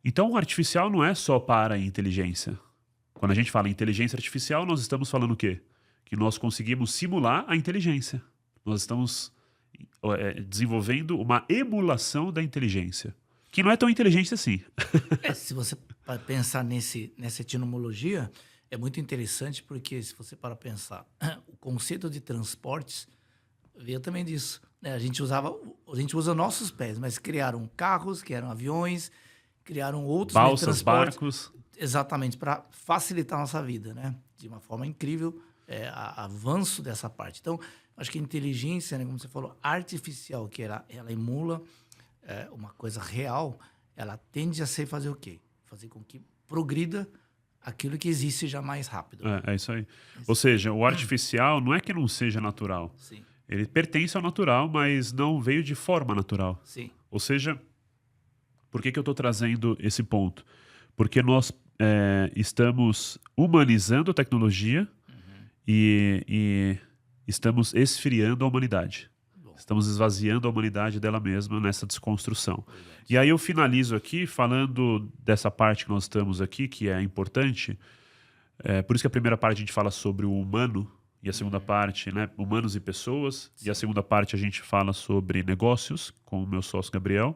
Então, o artificial não é só para a inteligência. Quando a gente fala em inteligência artificial, nós estamos falando o quê? Que nós conseguimos simular a inteligência. Nós estamos desenvolvendo uma emulação da inteligência, que não é tão inteligente assim. Se você pensar nessa etimologia, é muito interessante porque se você para pensar, o conceito de transportes veio também disso. Né? A gente usa nossos pés, mas criaram carros, criaram aviões, criaram outros meios de balsas, transporte. barcos. Exatamente, para facilitar a nossa vida, né? De uma forma incrível, avanço dessa parte. Então, acho que a inteligência, né, como você falou, artificial, que ela emula uma coisa real, ela tende a fazer o quê? Fazer com que progrida aquilo que existe já mais rápido. É isso aí. Ou seja, o artificial não é que não seja natural. Sim. Ele pertence ao natural, mas não veio de forma natural. Sim. Ou seja, por que eu estou trazendo esse ponto? Porque nós estamos humanizando a tecnologia e estamos esfriando a humanidade. Estamos esvaziando a humanidade dela mesma nessa desconstrução. E aí eu finalizo aqui falando dessa parte que nós estamos aqui, que é importante. Por isso que a primeira parte a gente fala sobre o humano, e a segunda parte, né, humanos e pessoas. Sim. E a segunda parte a gente fala sobre negócios, com o meu sócio Gabriel.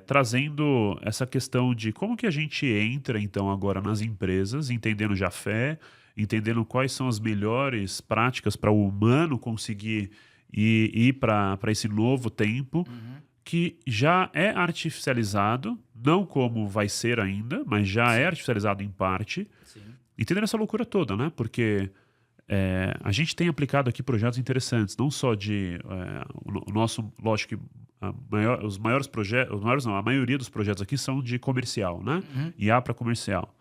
Trazendo essa questão de como que a gente entra, então, agora nas empresas, entendendo já a fé, entendendo quais são as melhores práticas para o humano conseguir ir para esse novo tempo, que já é artificializado, não como vai ser ainda, mas já é artificializado em parte. Sim. Entendendo essa loucura toda, né? Porque a gente tem aplicado aqui projetos interessantes, não só de... o nosso, lógico que os maiores projetos, a maioria dos projetos aqui são de comercial, né? IA para comercial,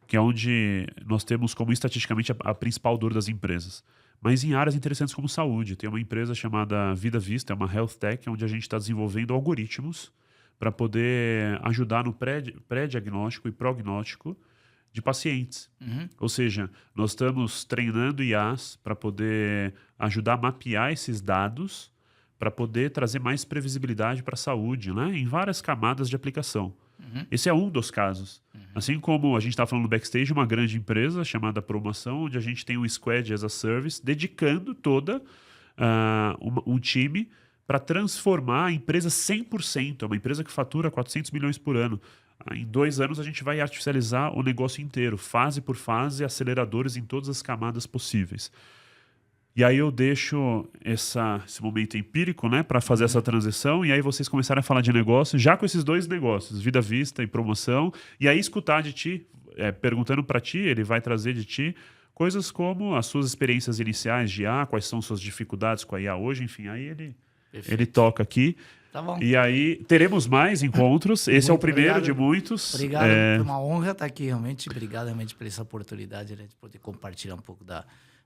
que é onde nós temos como estatisticamente a principal dor das empresas. Mas em áreas interessantes como saúde, tem uma empresa chamada Vida Vista, é uma health tech, onde a gente está desenvolvendo algoritmos para poder ajudar no pré-diagnóstico e prognóstico de pacientes. Ou seja, nós estamos treinando IAs para poder ajudar a mapear esses dados para poder trazer mais previsibilidade para a saúde, né? Em várias camadas de aplicação. Esse é um dos casos. Assim como a gente está falando no backstage, uma grande empresa chamada Promoção, onde a gente tem um Squad as a Service dedicando toda um time para transformar a empresa 100%. É uma empresa que fatura 400 milhões por ano. Em 2 anos a gente vai artificializar o negócio inteiro, fase por fase, aceleradores em todas as camadas possíveis. E aí eu deixo esse momento empírico, né, para fazer essa transição, e aí vocês começarem a falar de negócio, já com esses 2 negócios, Vida Vista e promoção, e aí escutar de ti, perguntando para ti, ele vai trazer de ti coisas como as suas experiências iniciais de IA, quais são suas dificuldades com a IA hoje, enfim, aí ele toca aqui. Tá bom. E aí teremos mais encontros. Esse é o primeiro obrigado. de muitos. Obrigado, foi uma honra estar aqui realmente. Obrigado realmente por essa oportunidade, né, de poder compartilhar um pouco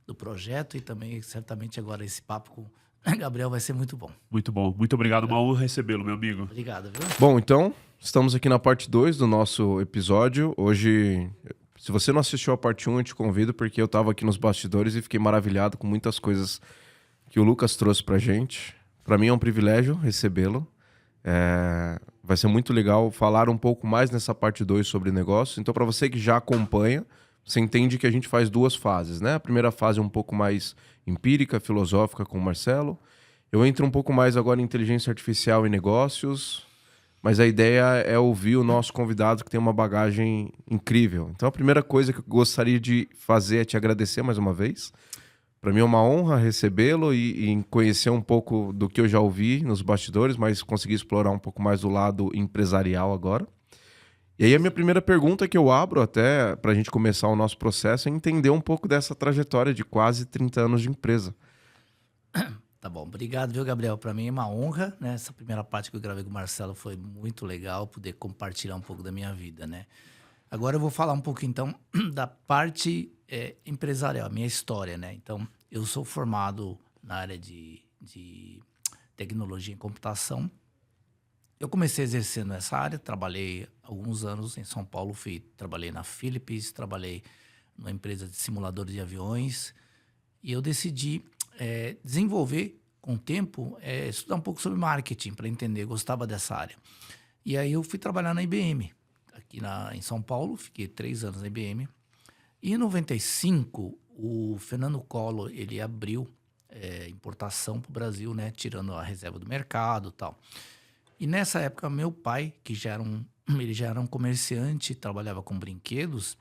do projeto e também certamente agora esse papo com o Gabriel vai ser muito bom. Muito bom. Muito obrigado. Uma honra recebê-lo, meu amigo. Obrigado, viu? Bom, então, estamos aqui na parte 2 do nosso episódio. Hoje, se você não assistiu a parte 1, eu te convido porque eu estava aqui nos bastidores e fiquei maravilhado com muitas coisas que o Lucas trouxe pra gente. Para mim é um privilégio recebê-lo. Vai ser muito legal falar um pouco mais nessa parte 2 sobre negócio. Então, para você que já acompanha, você entende que a gente faz 2 fases, né? A primeira fase é um pouco mais empírica, filosófica com o Marcelo. Eu entro um pouco mais agora em inteligência artificial e negócios, mas a ideia é ouvir o nosso convidado que tem uma bagagem incrível. Então, a primeira coisa que eu gostaria de fazer é te agradecer mais uma vez. Para mim é uma honra recebê-lo e conhecer um pouco do que eu já ouvi nos bastidores, mas conseguir explorar um pouco mais do lado empresarial agora. E aí a minha primeira pergunta que eu abro até para a gente começar o nosso processo é entender um pouco dessa trajetória de quase 30 anos de empresa. Tá bom, obrigado, viu, Gabriel? Para mim é uma honra, né? Essa primeira parte que eu gravei com o Marcelo foi muito legal, poder compartilhar um pouco da minha vida, né? Agora eu vou falar um pouco, então, da parte empresarial, a minha história, né? Então, eu sou formado na área de tecnologia em computação. Eu comecei exercendo essa área, trabalhei alguns anos em São Paulo, trabalhei na Philips, trabalhei numa empresa de simuladores de aviões, e eu decidi desenvolver, com o tempo, estudar um pouco sobre marketing, para entender, gostava dessa área. E aí eu fui trabalhar na IBM, aqui em São Paulo, fiquei 3 anos na IBM. E em 95, o Fernando Collor, ele abriu importação para o Brasil, né, tirando a reserva do mercado e tal. E nessa época, meu pai, que ele já era um comerciante, trabalhava com brinquedos,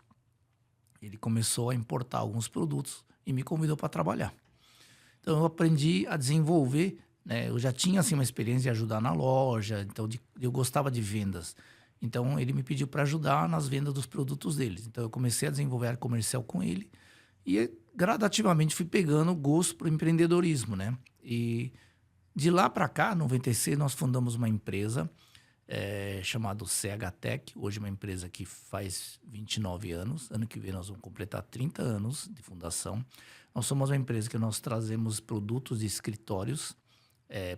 ele começou a importar alguns produtos e me convidou para trabalhar. Então, eu aprendi a desenvolver, né? Eu já tinha assim, uma experiência de ajudar na loja, então eu gostava de vendas. Então, ele me pediu para ajudar nas vendas dos produtos deles. Então, eu comecei a desenvolver área comercial com ele e gradativamente fui pegando gosto para o empreendedorismo, né? E de lá para cá, em 96, nós fundamos uma empresa chamada CHTech. Hoje é uma empresa que faz 29 anos. Ano que vem nós vamos completar 30 anos de fundação. Nós somos uma empresa que nós trazemos produtos de escritórios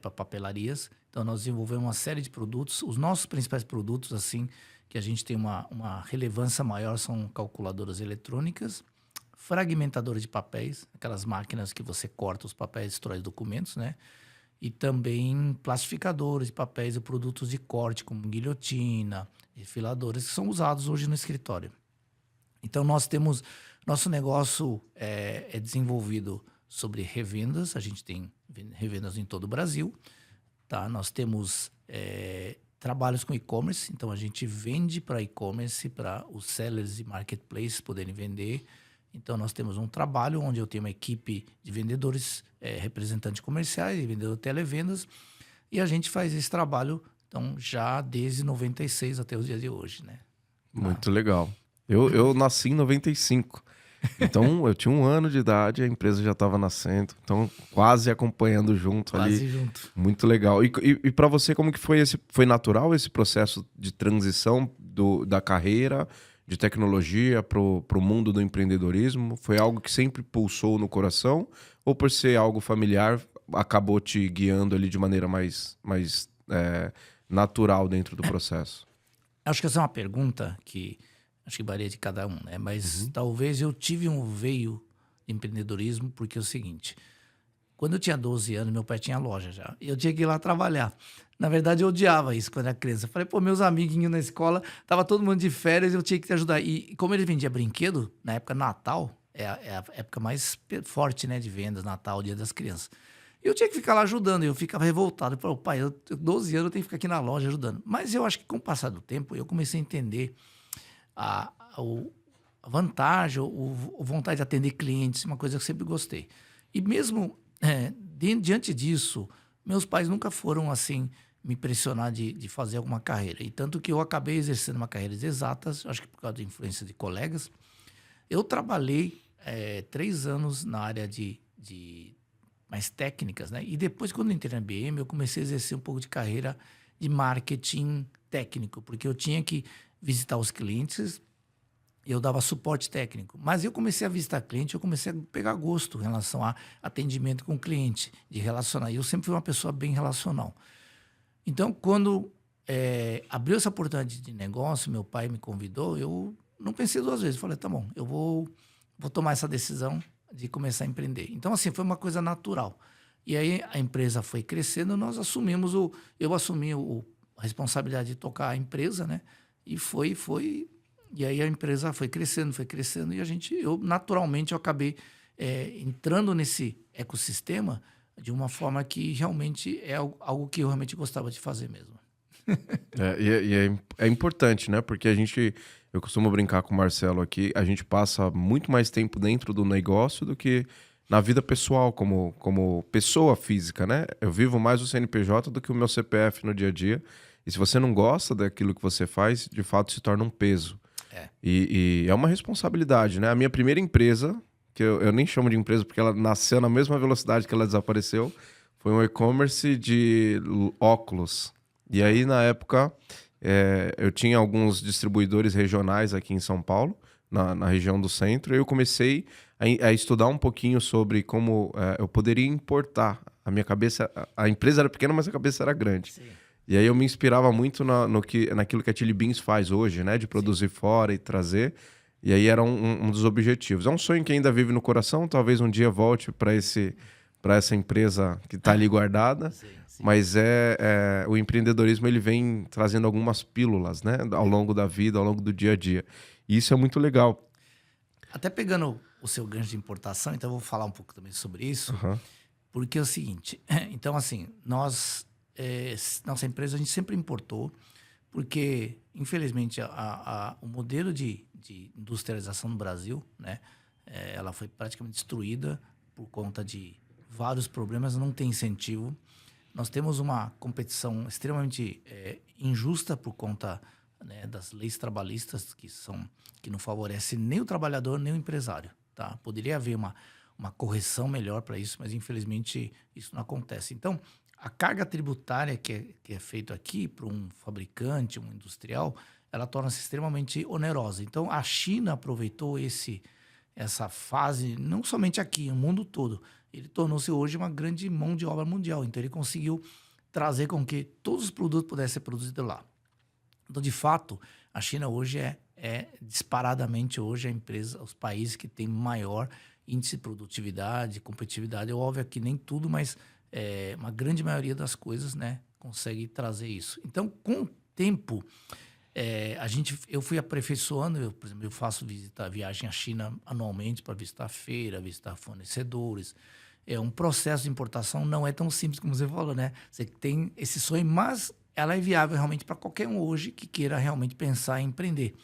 para papelarias. Então, nós desenvolvemos uma série de produtos. Os nossos principais produtos, assim, que a gente tem uma relevância maior, são calculadoras eletrônicas, fragmentadoras de papéis, aquelas máquinas que você corta os papéis e destrói documentos, né? E também plastificadores de papéis e produtos de corte, como guilhotina, refiladores, que são usados hoje no escritório. Então, nosso negócio é desenvolvido sobre revendas. A gente tem revendas em todo o Brasil. Tá? Nós temos trabalhos com e-commerce. Então, a gente vende para e-commerce, para os sellers e marketplaces poderem vender. Então, nós temos um trabalho onde eu tenho uma equipe de vendedores, representantes comerciais e vendedores de televendas. E a gente faz esse trabalho, então, já desde 96 até os dias de hoje, né? Muito legal. Eu nasci em 95. Então, eu tinha 1 ano de idade, a empresa já estava nascendo. Então, quase acompanhando junto quase ali. Junto. Muito legal. E para você, como que foi natural esse processo de transição da carreira de tecnologia para o mundo do empreendedorismo? Foi algo que sempre pulsou no coração? Ou por ser algo familiar, acabou te guiando ali de maneira mais natural dentro do processo? Acho que essa é uma pergunta que acho que varia de cada um, né? Mas talvez eu tive um veio de empreendedorismo porque é o seguinte: quando eu tinha 12 anos, meu pai tinha loja já. E eu tinha que ir lá trabalhar. Na verdade, eu odiava isso quando era criança. Eu falei, meus amiguinhos na escola, tava todo mundo de férias, eu tinha que te ajudar. E como ele vendia brinquedo, na época Natal, é a época mais forte, né, de vendas, Natal, Dia das Crianças. E eu tinha que ficar lá ajudando, eu ficava revoltado. Eu falei, pai, eu tenho 12 anos, eu tenho que ficar aqui na loja ajudando. Mas eu acho que com o passar do tempo, eu comecei a entender a vantagem, a vontade de atender clientes, uma coisa que eu sempre gostei. E mesmo diante disso, meus pais nunca foram assim me pressionar de fazer alguma carreira. E tanto que eu acabei exercendo uma carreira de exatas, acho que por causa da influência de colegas. Eu trabalhei 3 anos na área de mais técnicas, né? E depois, quando eu entrei na IBM, eu comecei a exercer um pouco de carreira de marketing técnico, porque eu tinha que visitar os clientes, eu dava suporte técnico. Mas eu comecei a visitar cliente, eu comecei a pegar gosto em relação a atendimento com o cliente, de relacionar. E eu sempre fui uma pessoa bem relacional. Então, quando abriu essa oportunidade de negócio, meu pai me convidou, eu não pensei 2 vezes. Falei, tá bom, eu vou tomar essa decisão de começar a empreender. Então, assim, foi uma coisa natural. E aí a empresa foi crescendo, nós assumimos eu assumi a responsabilidade de tocar a empresa, né? E e aí a empresa foi crescendo e eu naturalmente acabei entrando nesse ecossistema de uma forma que realmente é algo que eu realmente gostava de fazer mesmo. É importante, né? Porque eu costumo brincar com o Marcelo aqui, a gente passa muito mais tempo dentro do negócio do que na vida pessoal, como pessoa física, né? Eu vivo mais o CNPJ do que o meu CPF no dia a dia. E se você não gosta daquilo que você faz, de fato se torna um peso. E é uma responsabilidade, né? A minha primeira empresa, que eu nem chamo de empresa porque ela nasceu na mesma velocidade que ela desapareceu, foi um e-commerce de óculos. E aí, na época, eu tinha alguns distribuidores regionais aqui em São Paulo, na região do centro, e eu comecei a estudar um pouquinho sobre como eu poderia importar. A minha cabeça, a empresa era pequena, mas a cabeça era grande. Sim. E aí eu me inspirava muito naquilo que a Chili Beans faz hoje, né? De produzir fora e trazer. E aí era um dos objetivos. É um sonho que ainda vive no coração, talvez um dia volte para essa empresa que está ali guardada. Sim. Mas o empreendedorismo ele vem trazendo algumas pílulas, né? Ao longo da vida, ao longo do dia a dia. E isso é muito legal. Até pegando o seu gancho de importação, então eu vou falar um pouco também sobre isso. Uhum. Porque é o seguinte, então assim, nossa empresa a gente sempre importou, porque infelizmente o modelo de industrialização no Brasil, né, ela foi praticamente destruída por conta de vários problemas, não tem incentivo. Nós temos uma competição extremamente injusta por conta, né, das leis trabalhistas que não favorecem nem o trabalhador nem o empresário. Tá? Poderia haver uma correção melhor para isso, mas infelizmente isso não acontece. Então, a carga tributária que é feita aqui para um fabricante, um industrial, ela torna-se extremamente onerosa. Então, a China aproveitou essa fase, não somente aqui, no mundo todo. Ele tornou-se hoje uma grande mão de obra mundial. Então, ele conseguiu trazer com que todos os produtos pudessem ser produzidos lá. Então, de fato, a China hoje é disparadamente hoje a empresa, os países que têm maior índice de produtividade, competitividade. É óbvio que nem tudo, mas uma grande maioria das coisas, né, consegue trazer isso. Então, com o tempo, eu fui aperfeiçoando. Por exemplo, eu faço viagem à China anualmente para visitar feira, visitar fornecedores. É um processo de importação, não é tão simples como você falou, né? Você tem esse sonho, mas ela é viável realmente para qualquer um hoje que queira realmente pensar em empreender.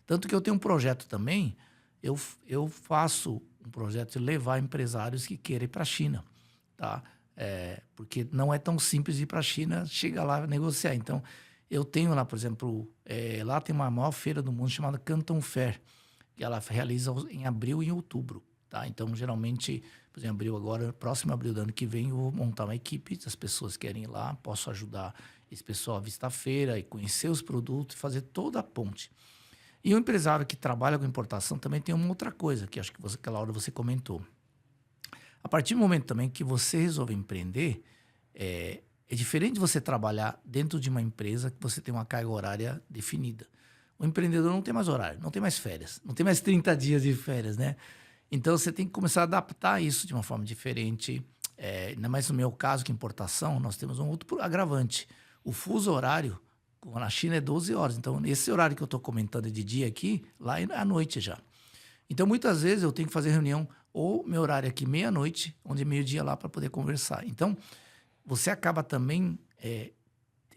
Tanto que eu tenho um projeto também, eu faço um projeto de levar empresários que queiram ir para a China, tá? Porque não é tão simples ir para a China, chegar lá e negociar. Então, eu tenho lá, por exemplo, lá tem uma maior feira do mundo chamada Canton Fair, que ela realiza em abril e em outubro, tá? Então, geralmente, por exemplo, abril agora, próximo abril do ano que vem, eu vou montar uma equipe, as pessoas querem ir lá, posso ajudar esse pessoal a visitar a feira e conhecer os produtos e fazer toda a ponte. E o empresário que trabalha com importação também tem uma outra coisa, que acho que aquela hora você comentou. A partir do momento também que você resolve empreender, é diferente de você trabalhar dentro de uma empresa que você tem uma carga horária definida. O empreendedor não tem mais horário, não tem mais férias, não tem mais 30 dias de férias, né? Então, você tem que começar a adaptar isso de uma forma diferente. Ainda mais no meu caso, que importação, nós temos um outro agravante. O fuso horário na China é 12 horas. Então, esse horário que eu estou comentando de dia aqui, lá é à noite já. Então, muitas vezes eu tenho que fazer reunião ou meu horário aqui meia-noite, onde é meio-dia lá para poder conversar. Então, você acaba também...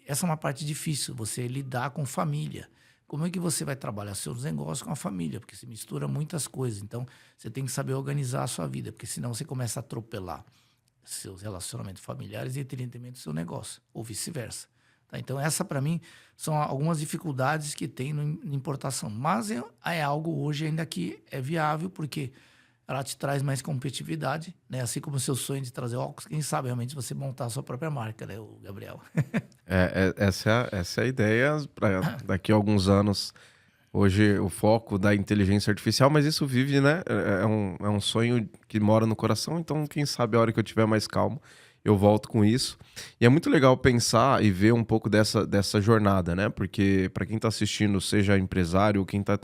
essa é uma parte difícil, você lidar com família. Como é que você vai trabalhar seus negócios com a família? Porque se mistura muitas coisas. Então, você tem que saber organizar a sua vida, porque senão você começa a atropelar seus relacionamentos familiares e detrimento do seu negócio, ou vice-versa. Tá? Então, essa, para mim, são algumas dificuldades que tem na importação. Mas é algo hoje ainda que é viável, porque ela te traz mais competitividade, né? Assim como o seu sonho de trazer óculos, quem sabe realmente você montar a sua própria marca, né, o Gabriel? Essa é a ideia para daqui a alguns anos. Hoje o foco da inteligência artificial, mas isso vive, né? É um sonho que mora no coração, então quem sabe a hora que eu tiver mais calmo, eu volto com isso. E é muito legal pensar e ver um pouco dessa jornada, né? Porque para quem está assistindo, seja empresário ou quem está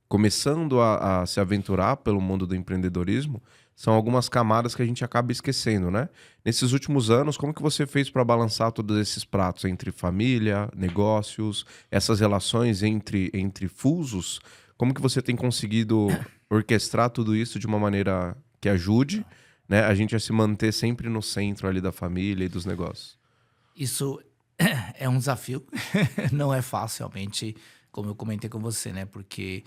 começando a se aventurar pelo mundo do empreendedorismo, são algumas camadas que a gente acaba esquecendo, né? Nesses últimos anos, como que você fez para balançar todos esses pratos entre família, negócios, essas relações entre fusos? Como que você tem conseguido orquestrar tudo isso de uma maneira que ajude, né, a gente a se manter sempre no centro ali da família e dos negócios? Isso é um desafio, não é fácil, realmente, como eu comentei com você, né? Porque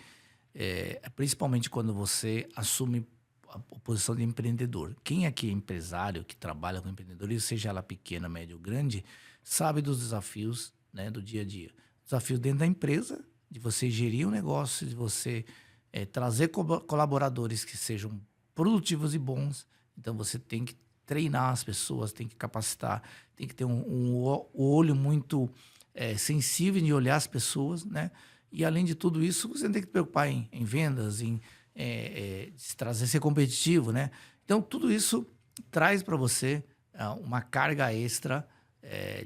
principalmente quando você assume a posição de empreendedor. Quem aqui é empresário, que trabalha com empreendedorismo, seja ela pequena, média ou grande, sabe dos desafios, né, do dia a dia. Desafios dentro da empresa, de você gerir um negócio, de você trazer colaboradores que sejam produtivos e bons. Então, você tem que treinar as pessoas, tem que capacitar, tem que ter um olho muito sensível de olhar as pessoas, né? E, além de tudo isso, você tem que se preocupar em vendas, em ser competitivo, né? Então, tudo isso traz para você uma carga extra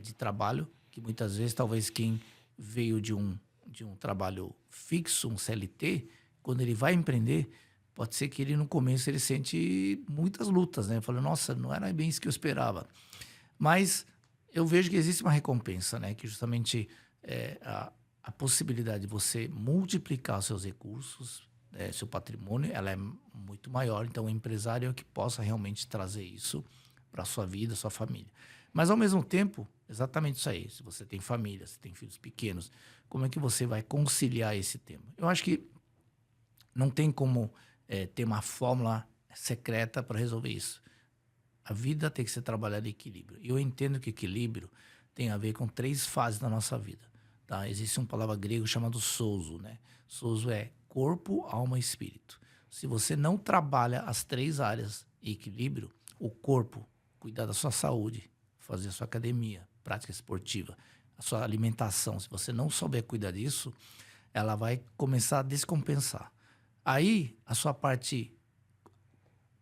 de trabalho, que muitas vezes, talvez quem veio de um trabalho fixo, um CLT, quando ele vai empreender, pode ser que ele, no começo, ele sente muitas lutas, né? Falando, nossa, não era bem isso que eu esperava. Mas eu vejo que existe uma recompensa, né? Que justamente a possibilidade de você multiplicar os seus recursos, seu patrimônio, ela é muito maior. Então, o empresário é o que possa realmente trazer isso para a sua vida, sua família. Mas, ao mesmo tempo, exatamente isso aí. Se você tem família, se tem filhos pequenos, como é que você vai conciliar esse tema? Eu acho que não tem como ter uma fórmula secreta para resolver isso. A vida tem que ser trabalhada em equilíbrio. E eu entendo que equilíbrio tem a ver com 3 fases da nossa vida. Tá? Existe uma palavra grega chamada souzo, né? Souzo é corpo, alma e espírito. Se você não trabalha as 3 áreas em equilíbrio, o corpo, cuidar da sua saúde, fazer a sua academia, prática esportiva, a sua alimentação, se você não souber cuidar disso, ela vai começar a descompensar. Aí, a sua parte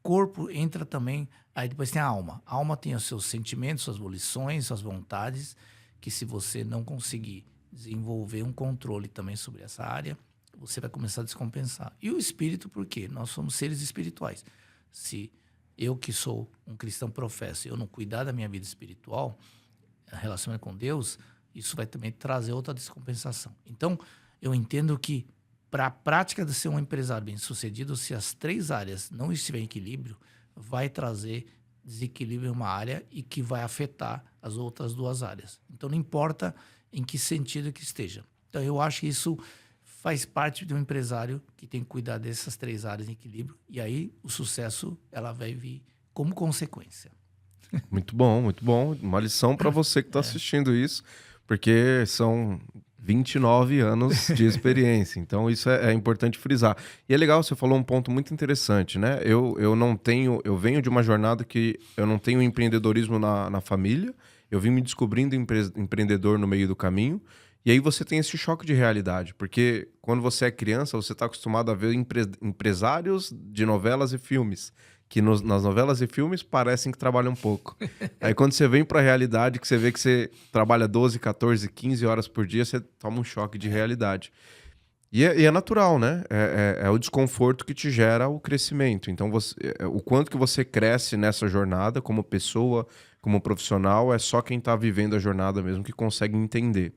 corpo entra também, aí depois tem a alma. A alma tem os seus sentimentos, suas volições, suas vontades, que se você não conseguir desenvolver um controle também sobre essa área, você vai começar a descompensar. E o espírito, por quê? Nós somos seres espirituais. Se eu, que sou um cristão professo, eu não cuidar da minha vida espiritual, relacionamento com Deus, isso vai também trazer outra descompensação. Então, eu entendo que para a prática de ser um empresário bem-sucedido, se as 3 áreas não estiverem em equilíbrio, vai trazer desequilíbrio em uma área e que vai afetar as outras 2 áreas. Então, não importa em que sentido que esteja. Então, eu acho que isso faz parte de um empresário que tem que cuidar dessas 3 áreas em equilíbrio. E aí, o sucesso, ela vai vir como consequência. Muito bom, muito bom. Uma lição para você que está assistindo isso, porque são 29 anos de experiência. Então, isso é importante frisar. E é legal, você falou um ponto muito interessante, né? Eu venho de uma jornada que eu não tenho empreendedorismo na família, eu vim me descobrindo empreendedor no meio do caminho, e aí você tem esse choque de realidade, porque quando você é criança, você está acostumado a ver empresários de novelas e filmes, que nas novelas e filmes parecem que trabalham pouco. Aí quando você vem para a realidade, que você vê que você trabalha 12, 14, 15 horas por dia, você toma um choque de realidade. E é natural, né? É o desconforto que te gera o crescimento. Então, o quanto que você cresce nessa jornada como pessoa, como profissional, é só quem está vivendo a jornada mesmo que consegue entender.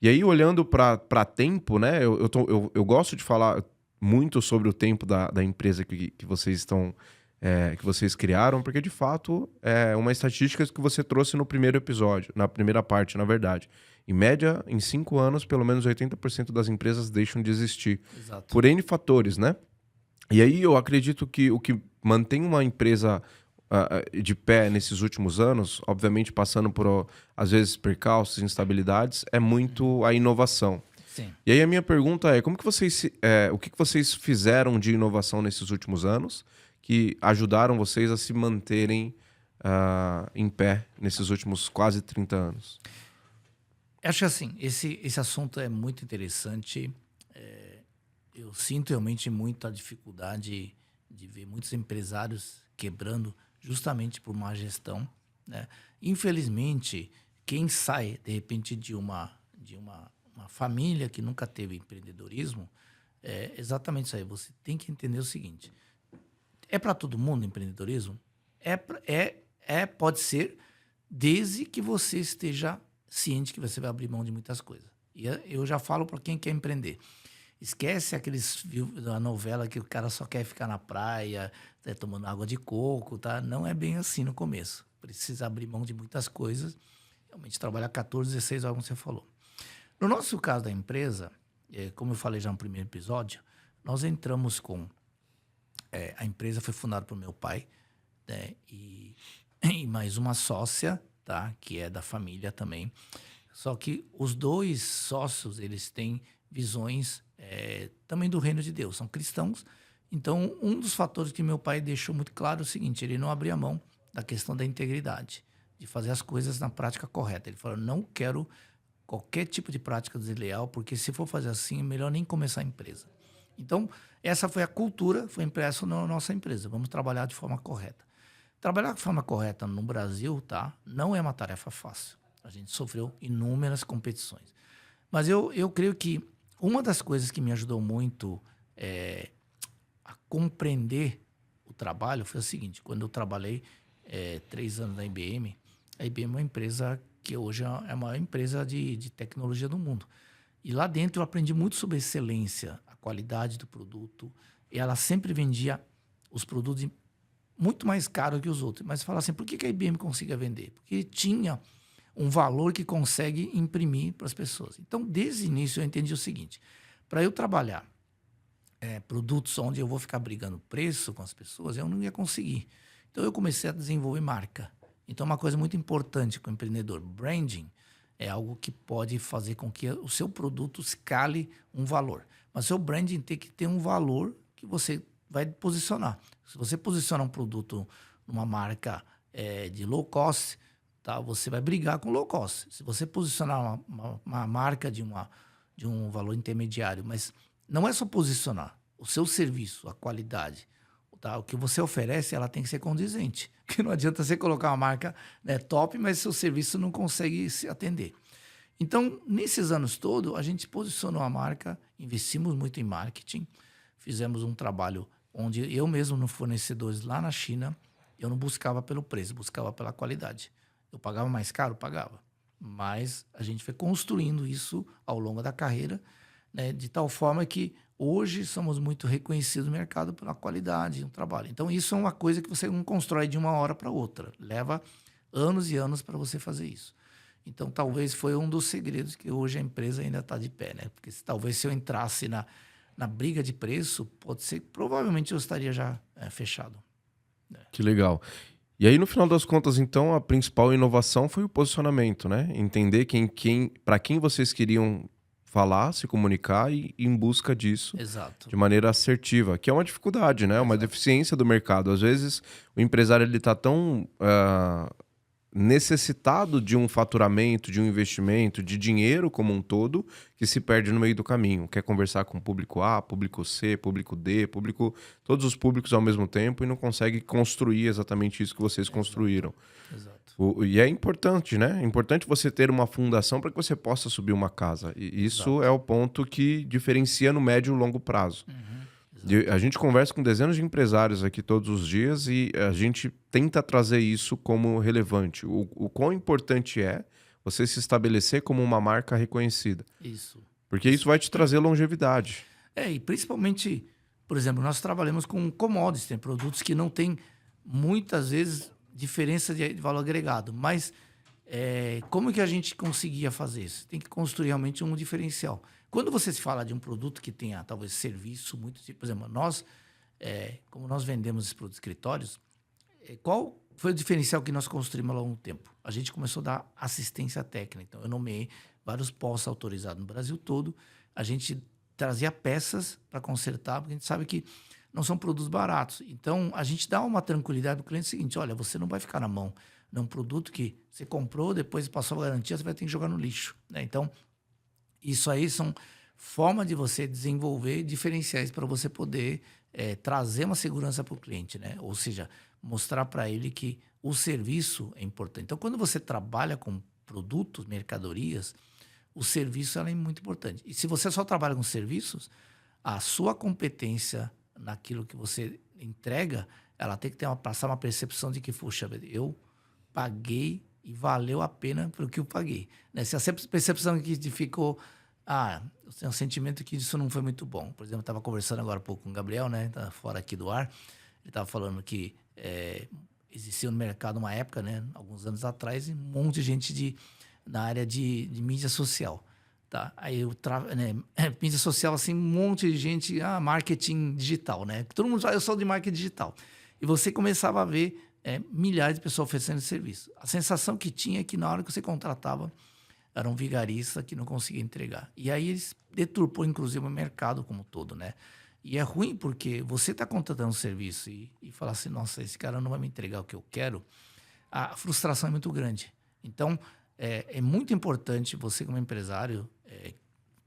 E aí, olhando para tempo, né? Eu gosto de falar muito sobre o tempo da empresa que vocês estão... que vocês criaram, porque de fato é uma estatística que você trouxe no primeiro episódio, na primeira parte, na verdade. Em média, em 5 anos, pelo menos 80% das empresas deixam de existir. Exato. Por N fatores, né? E aí eu acredito que o que mantém uma empresa de pé nesses últimos anos, obviamente passando por, às vezes, percalços, instabilidades, é muito a inovação. Sim. E aí a minha pergunta é, o que vocês fizeram de inovação nesses últimos anos que ajudaram vocês a se manterem em pé nesses últimos quase 30 anos? Acho que assim, esse assunto é muito interessante. Eu sinto realmente muita dificuldade de ver muitos empresários quebrando justamente por má gestão, né? Infelizmente, quem sai, de repente, de uma família que nunca teve empreendedorismo, é exatamente isso aí. Você tem que entender o seguinte: é para todo mundo empreendedorismo? Pode ser, desde que você esteja ciente que você vai abrir mão de muitas coisas. E eu já falo para quem quer empreender. Esquece aqueles da novela que o cara só quer ficar na praia, tomando água de coco, tá? Não é bem assim no começo. Precisa abrir mão de muitas coisas. Realmente trabalhar 14, 16 horas, como você falou. No nosso caso da empresa, como eu falei já no primeiro episódio, nós entramos com... a empresa foi fundada por meu pai, né? E mais uma sócia, tá? Que é da família também. Só que os dois sócios, eles têm visões também do reino de Deus, são cristãos. Então, um dos fatores que meu pai deixou muito claro é o seguinte: ele não abria mão da questão da integridade, de fazer as coisas na prática correta. Ele falou: não quero qualquer tipo de prática desleal, porque se for fazer assim, é melhor nem começar a empresa. Então, essa foi a cultura, foi impressa na nossa empresa. Vamos trabalhar de forma correta. Trabalhar de forma correta no Brasil, tá? Não é uma tarefa fácil. A gente sofreu inúmeras competições. Mas eu creio que uma das coisas que me ajudou muito a compreender o trabalho foi o seguinte: quando eu trabalhei 3 anos na IBM, a IBM é uma empresa que hoje é a maior empresa de tecnologia do mundo. E lá dentro eu aprendi muito sobre excelência, a qualidade do produto. E ela sempre vendia os produtos muito mais caros que os outros. Mas fala assim, por que a IBM conseguia vender? Porque tinha um valor que consegue imprimir para as pessoas. Então, desde o início, eu entendi o seguinte: para eu trabalhar produtos onde eu vou ficar brigando preço com as pessoas, eu não ia conseguir. Então, eu comecei a desenvolver marca. Então, uma coisa muito importante com o empreendedor, branding, é algo que pode fazer com que o seu produto escale um valor. Mas o seu branding tem que ter um valor que você vai posicionar. Se você posicionar um produto numa marca de low cost, tá, você vai brigar com low cost. Se você posicionar uma marca de um valor intermediário, mas não é só posicionar. O seu serviço, a qualidade, tá, o que você oferece, ela tem que ser condizente. Porque não adianta você colocar uma marca top, mas seu serviço não consegue se atender. Então, nesses anos todos, a gente posicionou a marca, investimos muito em marketing, fizemos um trabalho onde eu mesmo, no fornecedores lá na China, eu não buscava pelo preço, buscava pela qualidade. Eu pagava mais caro? Pagava. Mas a gente foi construindo isso ao longo da carreira, né, de tal forma que hoje somos muito reconhecidos no mercado pela qualidade do trabalho. Então, isso é uma coisa que você não constrói de uma hora para outra. Leva anos e anos para você fazer isso. Então, talvez foi um dos segredos que hoje a empresa ainda está de pé, né? Porque talvez se eu entrasse na briga de preço, pode ser, provavelmente eu estaria já fechado. Que legal. E aí, no final das contas, então, a principal inovação foi o posicionamento, né? Entender para quem vocês queriam falar, se comunicar e ir em busca disso. Exato. De maneira assertiva, que é uma dificuldade, né? Uma deficiência do mercado. Às vezes, o empresário ele está tão necessitado de um faturamento, de um investimento, de dinheiro como um todo, que se perde no meio do caminho. Quer conversar com o público A, público C, público D, todos os públicos ao mesmo tempo e não consegue construir exatamente isso que vocês construíram. Exato. E é importante, né? É importante você ter uma fundação para que você possa subir uma casa. E isso é o ponto que diferencia no médio e longo prazo. A gente conversa com dezenas de empresários aqui todos os dias e a gente tenta trazer isso como relevante. O quão importante é você se estabelecer como uma marca reconhecida. Isso. Porque isso vai te trazer longevidade. E principalmente Por exemplo, nós trabalhamos com commodities, tem produtos que não têm, muitas vezes, diferença de valor agregado. Mas como que a gente conseguia fazer isso? Tem que construir realmente um diferencial. Quando você se fala de um produto que tenha, talvez, serviço muito... Por exemplo, nós, como nós vendemos esses produtos escritórios, qual foi o diferencial que nós construímos ao longo do tempo? A gente começou a dar assistência técnica. Então, eu nomeei vários postos autorizados no Brasil todo. A gente trazia peças para consertar, porque a gente sabe que não são produtos baratos. Então, a gente dá uma tranquilidade para o cliente seguinte: olha, você não vai ficar na mão de um produto que você comprou, depois passou a garantia, você vai ter que jogar no lixo, né? Então, isso aí são formas de você desenvolver diferenciais para você poder trazer uma segurança para o cliente, né? Ou seja, mostrar para ele que o serviço é importante. Então, quando você trabalha com produtos, mercadorias, o serviço ela é muito importante. E se você só trabalha com serviços, a sua competência naquilo que você entrega, ela tem que passar uma percepção de que, puxa, eu paguei e valeu a pena pelo que eu paguei. Né? Se a percepção que ficou, eu tenho um sentimento que isso não foi muito bom. Por exemplo, eu estava conversando agora há pouco com o Gabriel, né? Tá fora aqui do ar. Ele estava falando que existia no mercado uma época, né? Alguns anos atrás, um monte de gente na área de mídia social. Tá? Aí mídia social, assim, um monte de gente, marketing digital, né? Todo mundo fala, eu sou de marketing digital. E você começava a ver milhares de pessoas oferecendo serviço. A sensação que tinha é que na hora que você contratava, era um vigarista que não conseguia entregar. E aí eles deturpou, inclusive, o mercado como um todo, né? E é ruim porque você está contratando um serviço e fala assim, nossa, esse cara não vai me entregar o que eu quero. A frustração é muito grande. Então, é muito importante você, como empresário,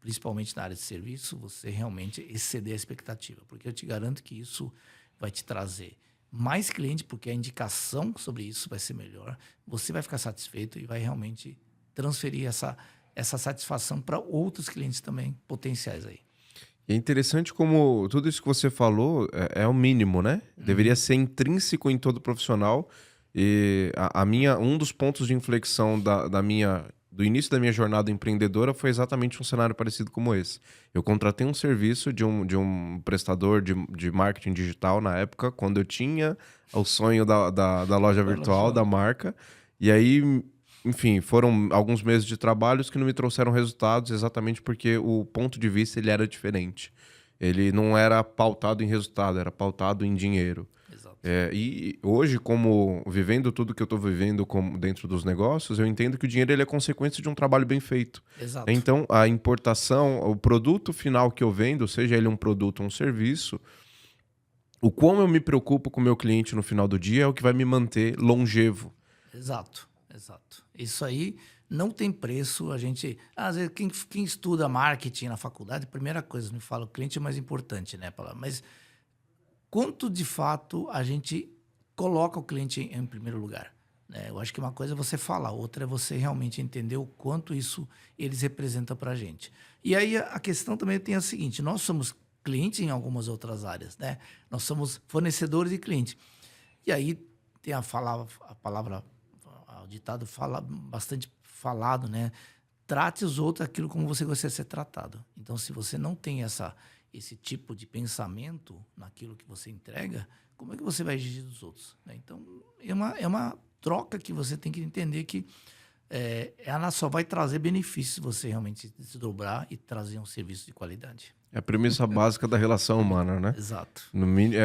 principalmente na área de serviço, você realmente exceder a expectativa. Porque eu te garanto que isso vai te trazer mais cliente, porque a indicação sobre isso vai ser melhor. Você vai ficar satisfeito e vai realmente transferir essa satisfação para outros clientes também potenciais aí. E é interessante como tudo isso que você falou é o mínimo, né? Deveria ser intrínseco em todo profissional. E um dos pontos de inflexão do início da minha jornada empreendedora foi exatamente um cenário parecido como esse. Eu contratei um serviço de um prestador de marketing digital na época, quando eu tinha o sonho da loja virtual, da marca. E aí, enfim, foram alguns meses de trabalhos que não me trouxeram resultados, exatamente porque o ponto de vista ele era diferente. Ele não era pautado em resultado, era pautado em dinheiro. Exato. E hoje, como vivendo tudo que eu estou vivendo dentro dos negócios, eu entendo que o dinheiro ele é consequência de um trabalho bem feito. Exato. Então, a importação, o produto final que eu vendo, seja ele um produto ou um serviço, o quão eu me preocupo com o meu cliente no final do dia é o que vai me manter longevo. Exato. Isso aí não tem preço. A gente, às vezes, quem estuda marketing na faculdade, a primeira coisa me fala, o cliente é mais importante, né? Mas quanto de fato a gente coloca o cliente em primeiro lugar? Né? Eu acho que uma coisa é você falar, outra é você realmente entender o quanto isso eles representam para a gente. E aí a questão também tem a seguinte: nós somos clientes em algumas outras áreas, né? Nós somos fornecedores e clientes. E aí tem a palavra, o ditado fala bastante falado, né? Trate os outros aquilo como você gostaria de ser tratado. Então, se você não tem esse tipo de pensamento naquilo que você entrega, como é que você vai exigir dos outros? Né? Então, é uma troca que você tem que entender que ela só vai trazer benefícios se você realmente se dobrar e trazer um serviço de qualidade. É a premissa básica da relação humana, né? Exato. No mínimo,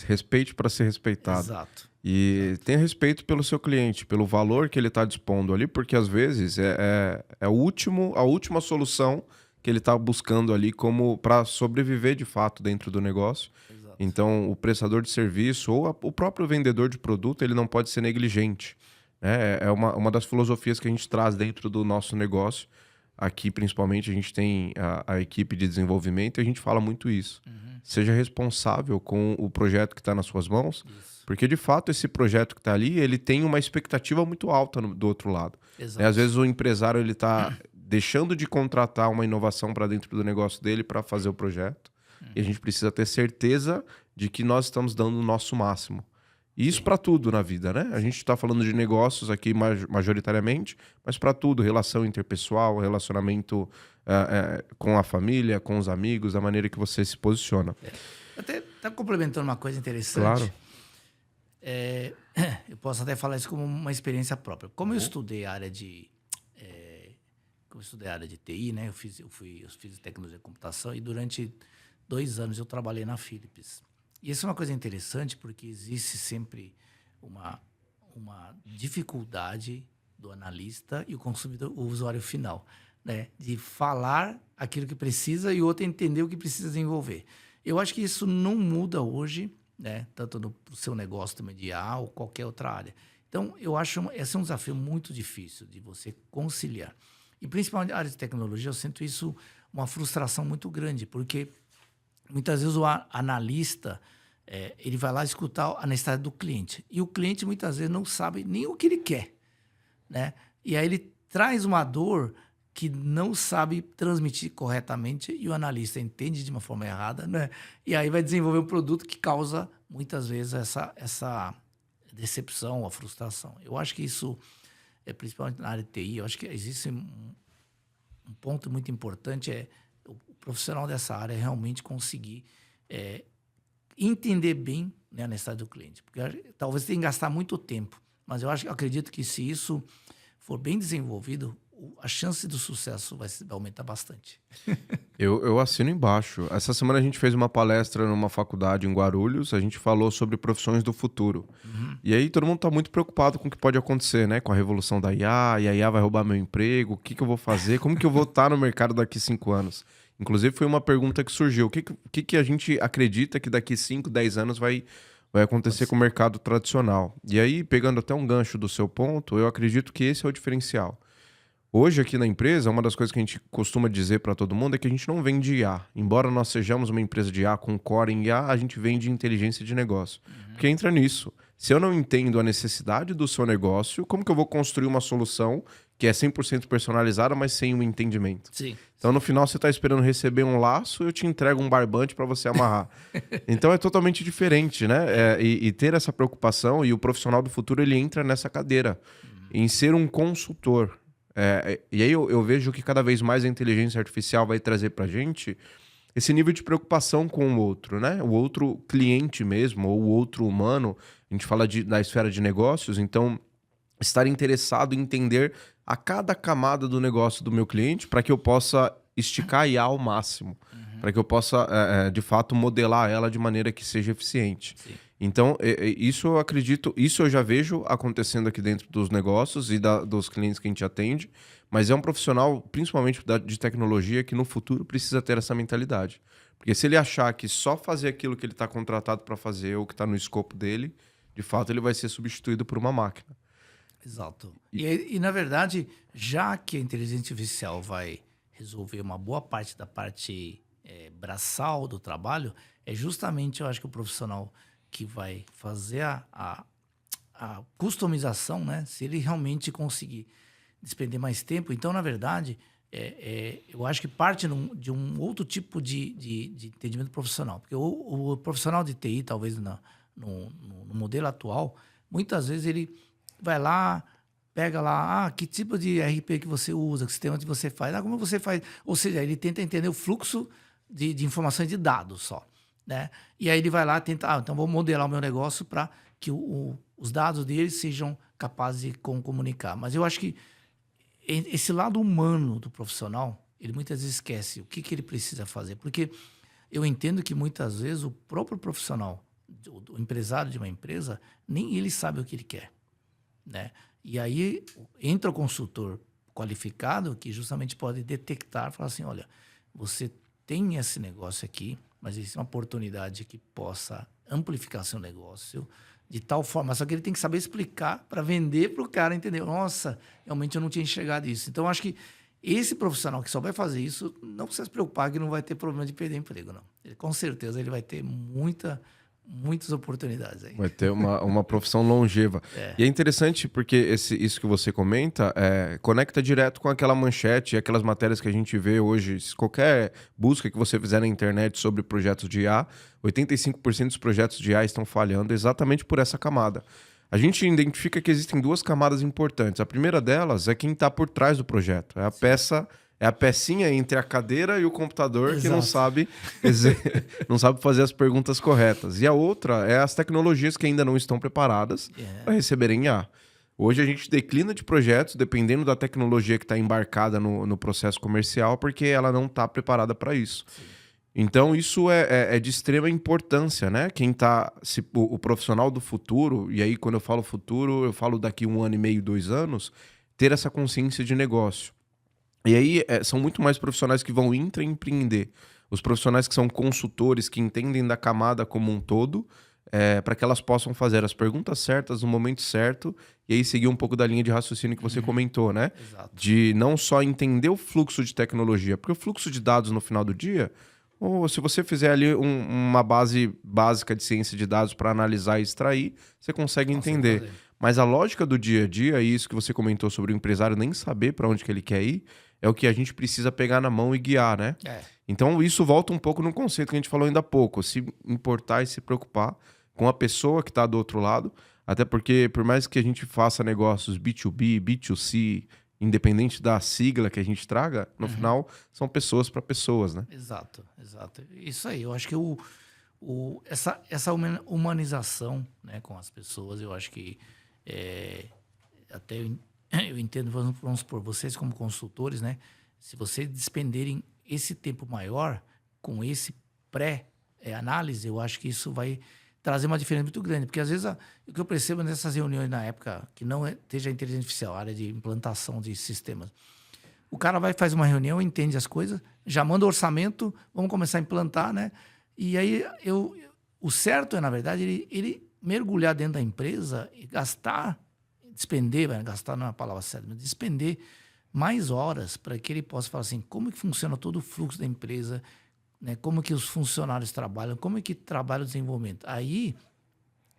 respeite para ser respeitado. Exato. E tenha respeito pelo seu cliente, pelo valor que ele está dispondo ali, porque às vezes é a última solução que ele está buscando ali como para sobreviver de fato dentro do negócio. Exato. Então, o prestador de serviço ou o próprio vendedor de produto, ele não pode ser negligente. Né? É uma das filosofias que a gente traz dentro do nosso negócio. Aqui, principalmente, a gente tem a equipe de desenvolvimento e a gente fala muito isso. Uhum. Seja responsável com o projeto que está nas suas mãos, Isso. porque, de fato, esse projeto que está ali, ele tem uma expectativa muito alta do outro lado. Exato. Às vezes o empresário ele está deixando de contratar uma inovação para dentro do negócio dele para fazer o projeto. E a gente precisa ter certeza de que nós estamos dando o nosso máximo. E isso para tudo na vida, né? A gente está falando de negócios aqui majoritariamente, mas para tudo, relação interpessoal, relacionamento com a família, com os amigos, a maneira que você se posiciona. Até Tá complementando uma coisa interessante. Claro. Eu posso até falar isso como uma experiência própria. Como eu estudei a área de TI, né? Eu fiz tecnologia de computação e durante 2 anos eu trabalhei na Philips. E isso é uma coisa interessante porque existe sempre uma dificuldade do analista e o consumidor, o usuário final, né? De falar aquilo que precisa e o outro entender o que precisa desenvolver. Eu acho que isso não muda hoje, né? Tanto no seu negócio também de IA ou qualquer outra área. Então, eu acho esse é um desafio muito difícil de você conciliar. E principalmente na área de tecnologia, eu sinto isso uma frustração muito grande, porque muitas vezes o analista ele vai lá escutar a necessidade do cliente. E o cliente muitas vezes não sabe nem o que ele quer, né? E aí ele traz uma dor que não sabe transmitir corretamente e o analista entende de uma forma errada, né? E aí vai desenvolver um produto que causa, muitas vezes, essa decepção, a frustração. Eu acho que isso, principalmente na área de TI, eu acho que existe um ponto muito importante, o profissional dessa área realmente conseguir entender bem, né, a necessidade do cliente. Porque talvez tenha que gastar muito tempo, mas eu acredito que se isso for bem desenvolvido, a chance do sucesso vai aumentar bastante. Eu assino embaixo. Essa semana a gente fez uma palestra numa faculdade em Guarulhos, a gente falou sobre profissões do futuro. E aí todo mundo está muito preocupado com o que pode acontecer, né? Com a revolução da IA, e a IA vai roubar meu emprego, o que eu vou fazer, como que eu vou estar no mercado daqui 5 anos? Inclusive foi uma pergunta que surgiu, o que a gente acredita que daqui 5, 10 anos vai acontecer com o mercado tradicional? E aí, pegando até um gancho do seu ponto, eu acredito que esse é o diferencial. Hoje, aqui na empresa, uma das coisas que a gente costuma dizer para todo mundo é que a gente não vende IA. Embora nós sejamos uma empresa de IA com core em IA, a gente vende inteligência de negócio. Porque entra nisso. Se eu não entendo a necessidade do seu negócio, como que eu vou construir uma solução que é 100% personalizada, mas sem um entendimento? Sim. Então, no final, você está esperando receber um laço, eu te entrego um barbante para você amarrar. Então, é totalmente diferente, né? E ter essa preocupação, e o profissional do futuro, ele entra nessa cadeira, em ser um consultor. E aí eu vejo que cada vez mais a inteligência artificial vai trazer para a gente esse nível de preocupação com o outro, né? O outro cliente mesmo, ou o outro humano. A gente fala da esfera de negócios, então estar interessado em entender a cada camada do negócio do meu cliente para que eu possa esticar a IA ao máximo, para que eu possa, de fato, modelar ela de maneira que seja eficiente. Sim. Então, isso eu acredito, isso eu já vejo acontecendo aqui dentro dos negócios e dos clientes que a gente atende, mas é um profissional, principalmente de tecnologia, que no futuro precisa ter essa mentalidade. Porque se ele achar que só fazer aquilo que ele está contratado para fazer ou que está no escopo dele, de fato ele vai ser substituído por uma máquina. Exato. E na verdade, já que a inteligência artificial vai resolver uma boa parte da parte braçal do trabalho, é justamente, eu acho que o profissional que vai fazer a customização, né? Se ele realmente conseguir despender mais tempo, então, na verdade, eu acho que parte de um outro tipo de entendimento profissional. Porque o profissional de TI, talvez no modelo atual, muitas vezes ele vai lá, pega lá, que tipo de RP que você usa, que sistema que você faz, como você faz. Ou seja, ele tenta entender o fluxo de informações de dados só, né? E aí ele vai lá tentar, então vou modelar o meu negócio para que os dados dele sejam capazes de comunicar. Mas eu acho que esse lado humano do profissional, ele muitas vezes esquece o que ele precisa fazer. Porque eu entendo que muitas vezes o próprio profissional, o empresário de uma empresa, nem ele sabe o que ele quer, né? E aí entra o consultor qualificado que justamente pode detectar, falar assim, olha, você tem esse negócio aqui, mas existe uma oportunidade que possa amplificar seu negócio de tal forma, só que ele tem que saber explicar para vender para o cara entender. Nossa, realmente eu não tinha enxergado isso. Então, eu acho que esse profissional que só vai fazer isso, não precisa se preocupar que não vai ter problema de perder emprego, não. Com certeza ele vai ter muitas oportunidades aí. Vai ter uma profissão longeva. E é interessante porque isso que você comenta conecta direto com aquela manchete e aquelas matérias que a gente vê hoje. Qualquer busca que você fizer na internet sobre projetos de IA, 85% dos projetos de IA estão falhando exatamente por essa camada. A gente identifica que existem 2 camadas importantes. A primeira delas é quem está por trás do projeto. É a peça É a pecinha entre a cadeira e o computador que não Exato. sabe, não sabe fazer as perguntas corretas. E a outra é as tecnologias que ainda não estão preparadas para receberem IA. Hoje a gente declina de projetos dependendo da tecnologia que está embarcada no processo comercial, porque ela não está preparada para isso. Sim. Então isso é de extrema importância, né? Quem tá, o profissional do futuro, e aí quando eu falo futuro, eu falo daqui 1 ano e meio, 2 anos, ter essa consciência de negócio. E aí são muito mais profissionais que vão intraempreender. Os profissionais que são consultores, que entendem da camada como um todo, para que elas possam fazer as perguntas certas no momento certo e aí seguir um pouco da linha de raciocínio que você comentou, né? Exato. De não só entender o fluxo de tecnologia, porque o fluxo de dados no final do dia, ou se você fizer ali uma base básica de ciência de dados para analisar e extrair, você consegue entender. fazer. Mas a lógica do dia a dia, e isso que você comentou sobre o empresário nem saber para onde que ele quer ir, é o que a gente precisa pegar na mão e guiar, né? Então isso volta um pouco no conceito que a gente falou ainda há pouco, se importar e se preocupar com a pessoa que está do outro lado, até porque por mais que a gente faça negócios B2B, B2C, independente da sigla que a gente traga, no final são pessoas para pessoas, né? Exato. Isso aí, eu acho que essa humanização, né, com as pessoas, eu acho que até eu entendo, vamos supor, vocês como consultores, né, se vocês despenderem esse tempo maior com esse pré-análise, eu acho que isso vai trazer uma diferença muito grande, porque às vezes o que eu percebo nessas reuniões na época, que não esteja a inteligência artificial, a área de implantação de sistemas, o cara faz uma reunião, entende as coisas, já manda o orçamento, vamos começar a implantar, né? E aí o certo é, na verdade, ele mergulhar dentro da empresa e gastar não é a palavra certa, mas despender mais horas para que ele possa falar assim, como que funciona todo o fluxo da empresa, né? Como que os funcionários trabalham, como é que trabalha o desenvolvimento. Aí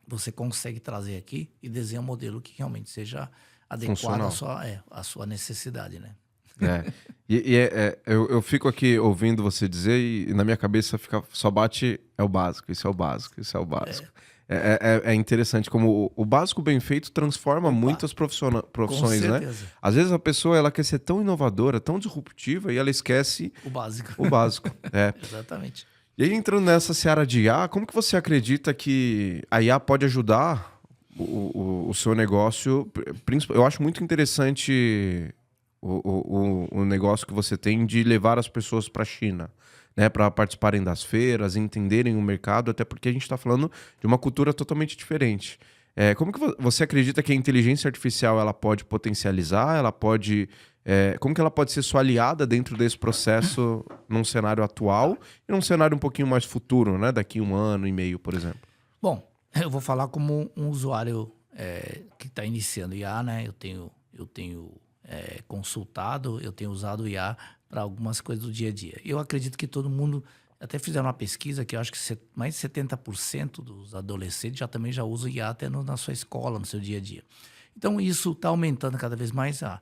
você consegue trazer aqui e desenhar um modelo que realmente seja adequado à sua necessidade, né? Eu fico aqui ouvindo você dizer e na minha cabeça só bate é o básico, isso é o básico, isso é o básico. É interessante como o básico bem feito transforma muitas profissões, né? Às vezes a pessoa ela quer ser tão inovadora, tão disruptiva e ela esquece o básico. Exatamente. E aí entrando nessa seara de IA, como que você acredita que a IA pode ajudar o seu negócio? Eu acho muito interessante o negócio que você tem de levar as pessoas para a China, né, para participarem das feiras, entenderem o mercado, até porque a gente está falando de uma cultura totalmente diferente. Como que você acredita que a inteligência artificial ela pode potencializar, como que ela pode ser sua aliada dentro desse processo num cenário atual e num cenário um pouquinho mais futuro, né, daqui 1 ano e meio, por exemplo? Bom, eu vou falar como um usuário que está iniciando IA, né? Eu tenho consultado, eu tenho usado o IA para algumas coisas do dia a dia. Eu acredito que todo mundo, até fizeram uma pesquisa que eu acho que mais de 70% dos adolescentes também já usam IA até na sua escola, no seu dia a dia. Então isso está aumentando cada vez mais a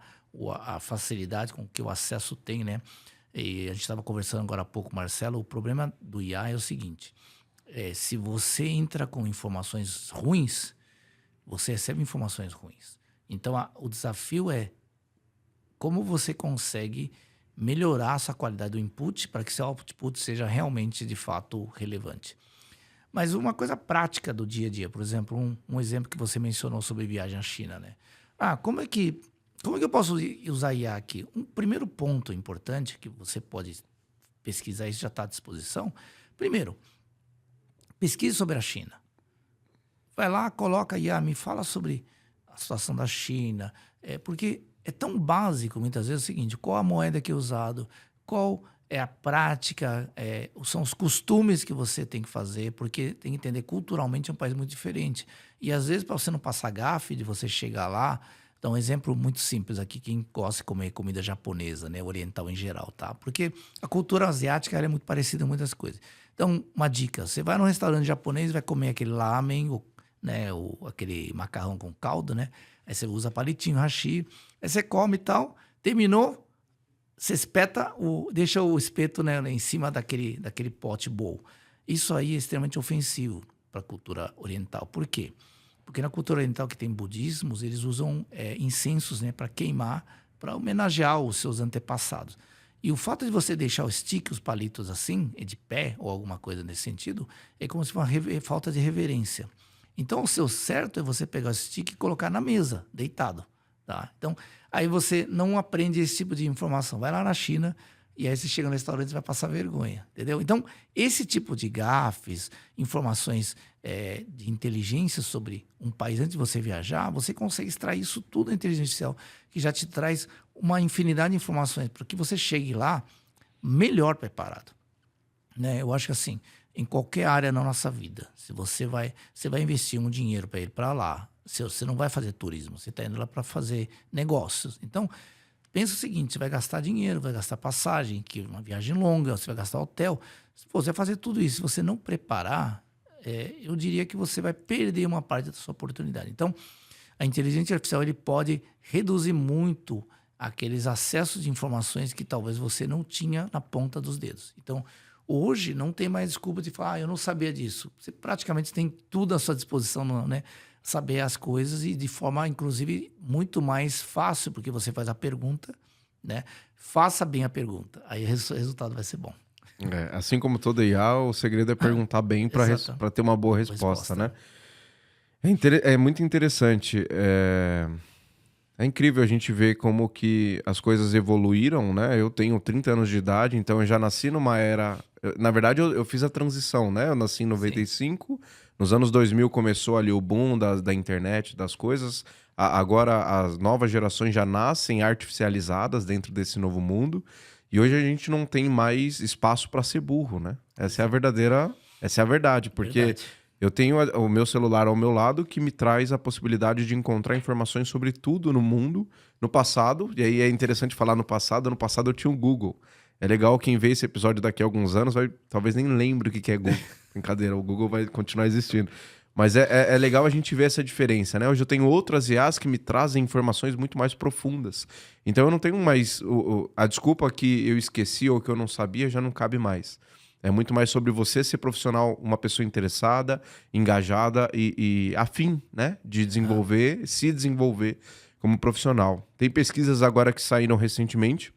facilidade com que o acesso tem, né? E a gente estava conversando agora há pouco, Marcelo, o problema do IA é o seguinte, se você entra com informações ruins, você recebe informações ruins. Então o desafio é como você consegue melhorar essa qualidade do input para que seu output seja realmente, de fato, relevante. Mas uma coisa prática do dia a dia, por exemplo, um exemplo que você mencionou sobre viagem à China, né? Como é que eu posso usar IA aqui? Um primeiro ponto importante que você pode pesquisar, isso já está à disposição. Primeiro, pesquise sobre a China. Vai lá, coloca IA, me fala sobre a situação da China, porque é tão básico, muitas vezes, o seguinte, qual a moeda que é usado, qual é a prática, são os costumes que você tem que fazer, porque tem que entender, culturalmente é um país muito diferente. E às vezes, para você não passar gafe de você chegar lá, então um exemplo muito simples aqui, quem gosta de comer comida japonesa, né, oriental em geral, tá? Porque a cultura asiática ela é muito parecida em muitas coisas. Então, uma dica, você vai num restaurante japonês, vai comer aquele ramen, né, aquele macarrão com caldo, né? Aí você usa palitinho, hashi, aí você come e tal, terminou, você deixa o espeto, né, em cima daquele pote bowl. Isso aí é extremamente ofensivo para a cultura oriental. Por quê? Porque na cultura oriental que tem budismos, eles usam incensos, né, para queimar, para homenagear os seus antepassados. E o fato de você deixar o stick, os palitos assim, de pé ou alguma coisa nesse sentido, é como se fosse uma falta de reverência. Então, o seu certo é você pegar o stick e colocar na mesa, deitado. Tá? Então, aí você não aprende esse tipo de informação. Vai lá na China e aí você chega no restaurante e vai passar vergonha, entendeu? Então, esse tipo de gafes, informações de inteligência sobre um país antes de você viajar, você consegue extrair isso tudo da inteligência artificial, que já te traz uma infinidade de informações para que você chegue lá melhor preparado. Né? Eu acho que assim, em qualquer área na nossa vida, se você vai investir um dinheiro para ir para lá, você não vai fazer turismo, você está indo lá para fazer negócios. Então, pensa o seguinte, você vai gastar dinheiro, vai gastar passagem, que é uma viagem longa, você vai gastar hotel. Se você vai fazer tudo isso, se você não preparar, eu diria que você vai perder uma parte da sua oportunidade. Então, a inteligência artificial ele pode reduzir muito aqueles acessos de informações que talvez você não tinha na ponta dos dedos. Então, hoje não tem mais desculpa de falar, eu não sabia disso. Você praticamente tem tudo à sua disposição, né? Saber as coisas e de forma, inclusive, muito mais fácil, porque você faz a pergunta, né? Faça bem a pergunta, aí o resultado vai ser bom. Assim como todo IA, o segredo é perguntar bem para ter uma boa resposta, né? É muito interessante. É incrível a gente ver como que as coisas evoluíram, né? Eu tenho 30 anos de idade, então eu já nasci numa era... Na verdade, eu fiz a transição, né? Eu nasci em 95, sim. Nos anos 2000 começou ali o boom da internet, das coisas. Agora as novas gerações já nascem artificializadas dentro desse novo mundo. E hoje a gente não tem mais espaço para ser burro, né? Essa é a verdade, porque eu tenho o meu celular ao meu lado que me traz a possibilidade de encontrar informações sobre tudo no mundo. No passado, e aí é interessante falar no passado eu tinha o Google. É legal quem vê esse episódio daqui a alguns anos talvez nem lembre o que é Google. Brincadeira, o Google vai continuar existindo. Mas é legal a gente ver essa diferença, né? Hoje eu tenho outras IAs que me trazem informações muito mais profundas. Então eu não tenho mais... a desculpa que eu esqueci ou que eu não sabia já não cabe mais. É muito mais sobre você ser profissional, uma pessoa interessada, engajada e afim, né? De se desenvolver como profissional. Tem pesquisas agora que saíram recentemente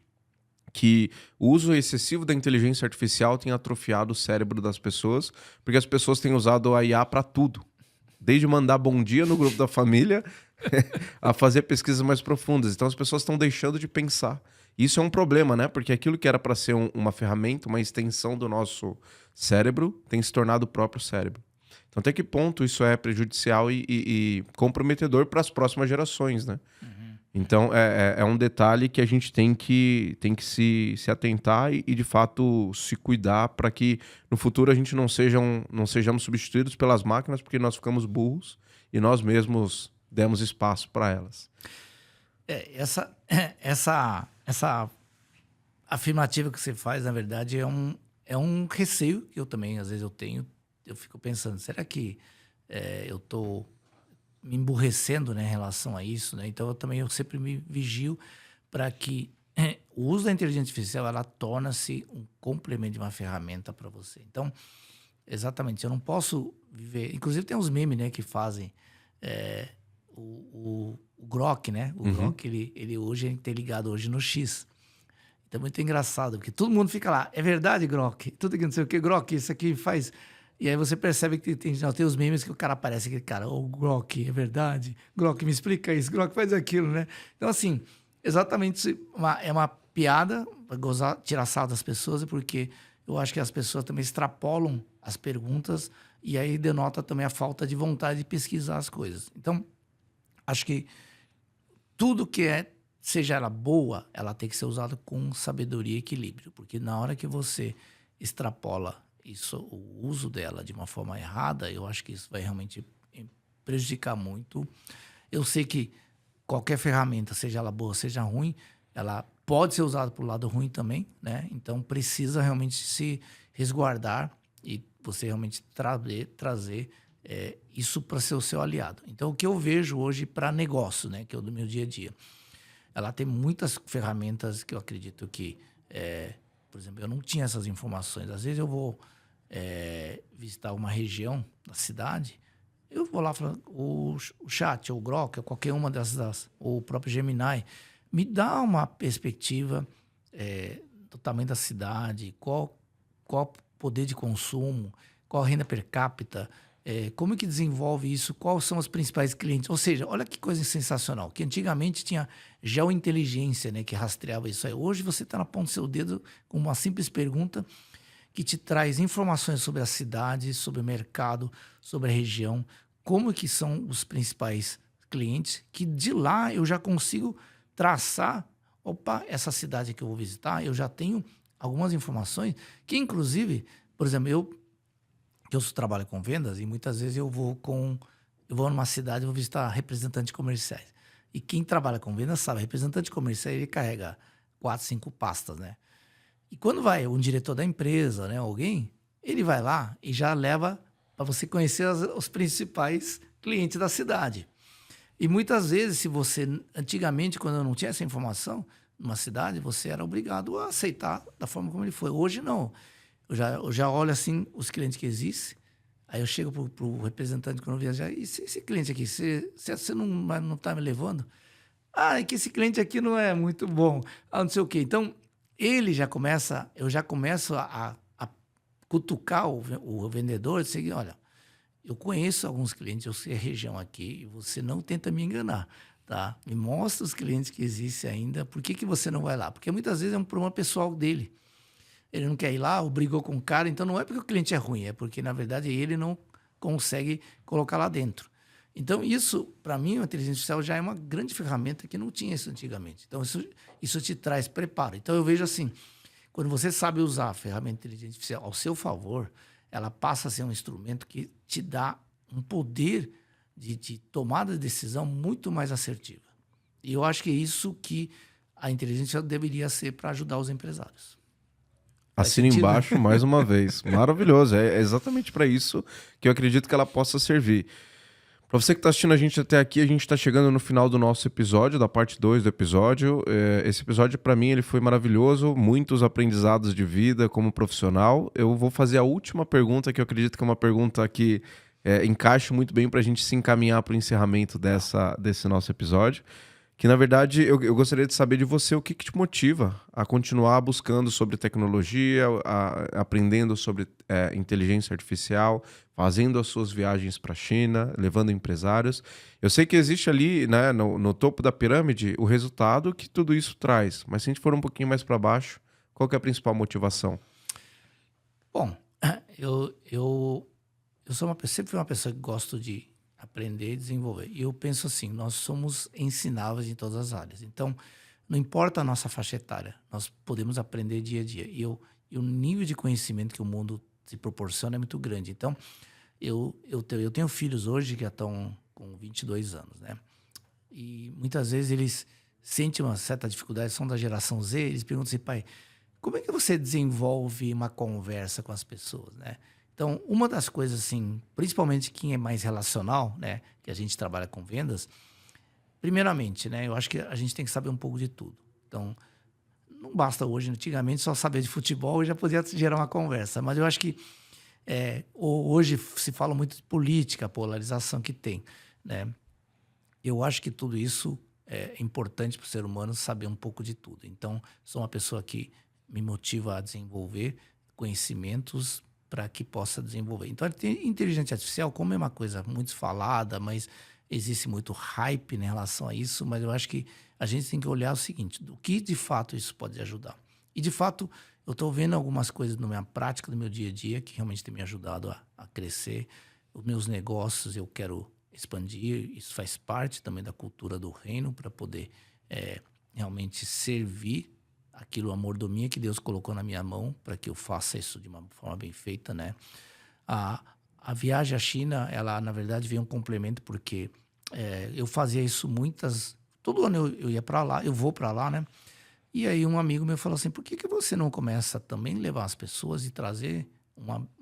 que o uso excessivo da inteligência artificial tem atrofiado o cérebro das pessoas, porque as pessoas têm usado a IA para tudo. Desde mandar bom dia no grupo da família a fazer pesquisas mais profundas. Então as pessoas estão deixando de pensar. Isso é um problema, né? Porque aquilo que era para ser uma ferramenta, uma extensão do nosso cérebro, tem se tornado o próprio cérebro. Então até que ponto isso é prejudicial e comprometedor para as próximas gerações, né? Então é um detalhe que a gente tem que se atentar e de fato se cuidar para que no futuro a gente não sejamos substituídos pelas máquinas porque nós ficamos burros e nós mesmos demos espaço para elas. Essa afirmativa que você faz, na verdade, é um receio que eu também, às vezes, eu tenho. Eu fico pensando, será que eu estou me emburrecendo, né, em relação a isso, né? Então eu sempre me vigio para que o uso da inteligência artificial ela torna-se um complemento de uma ferramenta para você. Então, exatamente, eu não posso viver... Inclusive tem uns memes, né, que fazem o Grok, né? O Grok, ele hoje é interligado hoje no X. Então é muito engraçado, porque todo mundo fica lá, é verdade, Grok? Tudo que não sei o que, Grok, isso aqui faz... E aí você percebe que tem os memes que o cara aparece, aquele cara, Grok, é verdade? Grok, me explica isso, Grok faz aquilo, né? Então, assim, exatamente é uma piada para gozar, tirar sarro das pessoas, porque eu acho que as pessoas também extrapolam as perguntas e aí denota também a falta de vontade de pesquisar as coisas. Então, acho que tudo que seja ela boa, ela tem que ser usada com sabedoria e equilíbrio, porque na hora que você extrapola o uso dela de uma forma errada, eu acho que isso vai realmente prejudicar muito. Eu sei que qualquer ferramenta, seja ela boa, seja ruim, ela pode ser usada para o lado ruim também, né? Então precisa realmente se resguardar e você realmente trazer isso para ser o seu aliado. Então o que eu vejo hoje para negócio, né, que é o do meu dia a dia, ela tem muitas ferramentas que eu acredito que por exemplo, eu não tinha essas informações. Às vezes eu vou visitar uma região da cidade, eu vou lá falar, o chat, ou o Grok, ou qualquer uma dessas, ou o próprio Gemini, me dá uma perspectiva do tamanho da cidade, qual o poder de consumo, qual a renda per capita, como que desenvolve isso, quais são os principais clientes. Ou seja, olha que coisa sensacional, que antigamente tinha geointeligência, né, que rastreava isso aí. Hoje você está na ponta do seu dedo com uma simples pergunta que te traz informações sobre a cidade, sobre o mercado, sobre a região, como que são os principais clientes, que de lá eu já consigo traçar, opa, essa cidade que eu vou visitar, eu já tenho algumas informações que, inclusive, por exemplo, eu trabalho com vendas e muitas vezes eu vou numa cidade e vou visitar representantes comerciais. E quem trabalha com vendas sabe, representante comercial, ele carrega 4, 5 pastas, né? E quando vai um diretor da empresa, né, alguém, ele vai lá e já leva para você conhecer os principais clientes da cidade. E muitas vezes, se você, antigamente, quando eu não tinha essa informação, numa cidade, você era obrigado a aceitar da forma como ele foi. Hoje, não. Eu já olho, assim, os clientes que existem, aí eu chego para o representante quando eu viajar, e esse cliente aqui, você não está me levando? Ah, é que esse cliente aqui não é muito bom. Ah, não sei o quê. Então, eu já começo a cutucar o vendedor e dizer, olha, eu conheço alguns clientes, eu sei a região aqui, e você não tenta me enganar, tá? Me mostra os clientes que existem ainda, por que você não vai lá? Porque muitas vezes é um problema pessoal dele. Ele não quer ir lá, ou brigou com o cara, então não é porque o cliente é ruim, é porque, na verdade, ele não consegue colocar lá dentro. Então, isso, para mim, a inteligência artificial já é uma grande ferramenta que não tinha isso antigamente. Então, isso te traz preparo. Então, eu vejo assim, quando você sabe usar a ferramenta de inteligência artificial ao seu favor, ela passa a ser um instrumento que te dá um poder de tomada de decisão muito mais assertiva. E eu acho que é isso que a inteligência artificial deveria ser para ajudar os empresários. Assina embaixo mais uma vez. Maravilhoso. É exatamente para isso que eu acredito que ela possa servir. Para você que está assistindo a gente até aqui, a gente está chegando no final do nosso episódio, da parte 2 do episódio. Esse episódio, para mim, ele foi maravilhoso, muitos aprendizados de vida como profissional. Eu vou fazer a última pergunta, que eu acredito que é uma pergunta que encaixa muito bem para a gente se encaminhar para o encerramento desse nosso episódio. Que, na verdade, eu gostaria de saber de você o que te motiva a continuar buscando sobre tecnologia, aprendendo sobre inteligência artificial, fazendo as suas viagens para a China, levando empresários. Eu sei que existe ali, né, no topo da pirâmide, o resultado que tudo isso traz. Mas se a gente for um pouquinho mais para baixo, qual que é a principal motivação? Bom, eu sempre fui uma pessoa que gosto de aprender e desenvolver. E eu penso assim, nós somos ensináveis em todas as áreas. Então, não importa a nossa faixa etária, nós podemos aprender dia a dia. E o nível de conhecimento que o mundo se proporciona é muito grande. Então, eu tenho filhos hoje que já estão com 22 anos, né? E muitas vezes eles sentem uma certa dificuldade, são da geração Z, eles perguntam assim, pai, como é que você desenvolve uma conversa com as pessoas, né? Então, uma das coisas, assim, principalmente quem é mais relacional, né, que a gente trabalha com vendas, primeiramente, né, eu acho que a gente tem que saber um pouco de tudo. Então, não basta hoje, antigamente, só saber de futebol e já podia gerar uma conversa. Mas eu acho que hoje se fala muito de política, a polarização que tem, né? Eu acho que tudo isso é importante para o ser humano saber um pouco de tudo. Então, sou uma pessoa que me motiva a desenvolver conhecimentos para que possa desenvolver. Então, a inteligência artificial, como é uma coisa muito falada, mas existe muito hype em relação a isso, mas eu acho que a gente tem que olhar o seguinte, do que de fato isso pode ajudar. E de fato, eu estou vendo algumas coisas na minha prática, no meu dia a dia, que realmente tem me ajudado a crescer. Os meus negócios eu quero expandir, isso faz parte também da cultura do reino, para poder realmente servir aquilo, a mordomia que Deus colocou na minha mão, para que eu faça isso de uma forma bem feita, né? A viagem à China, ela, na verdade, veio um complemento, porque eu fazia isso todo ano eu ia para lá, eu vou para lá, né? E aí um amigo meu falou assim, por que você não começa também a levar as pessoas e trazer,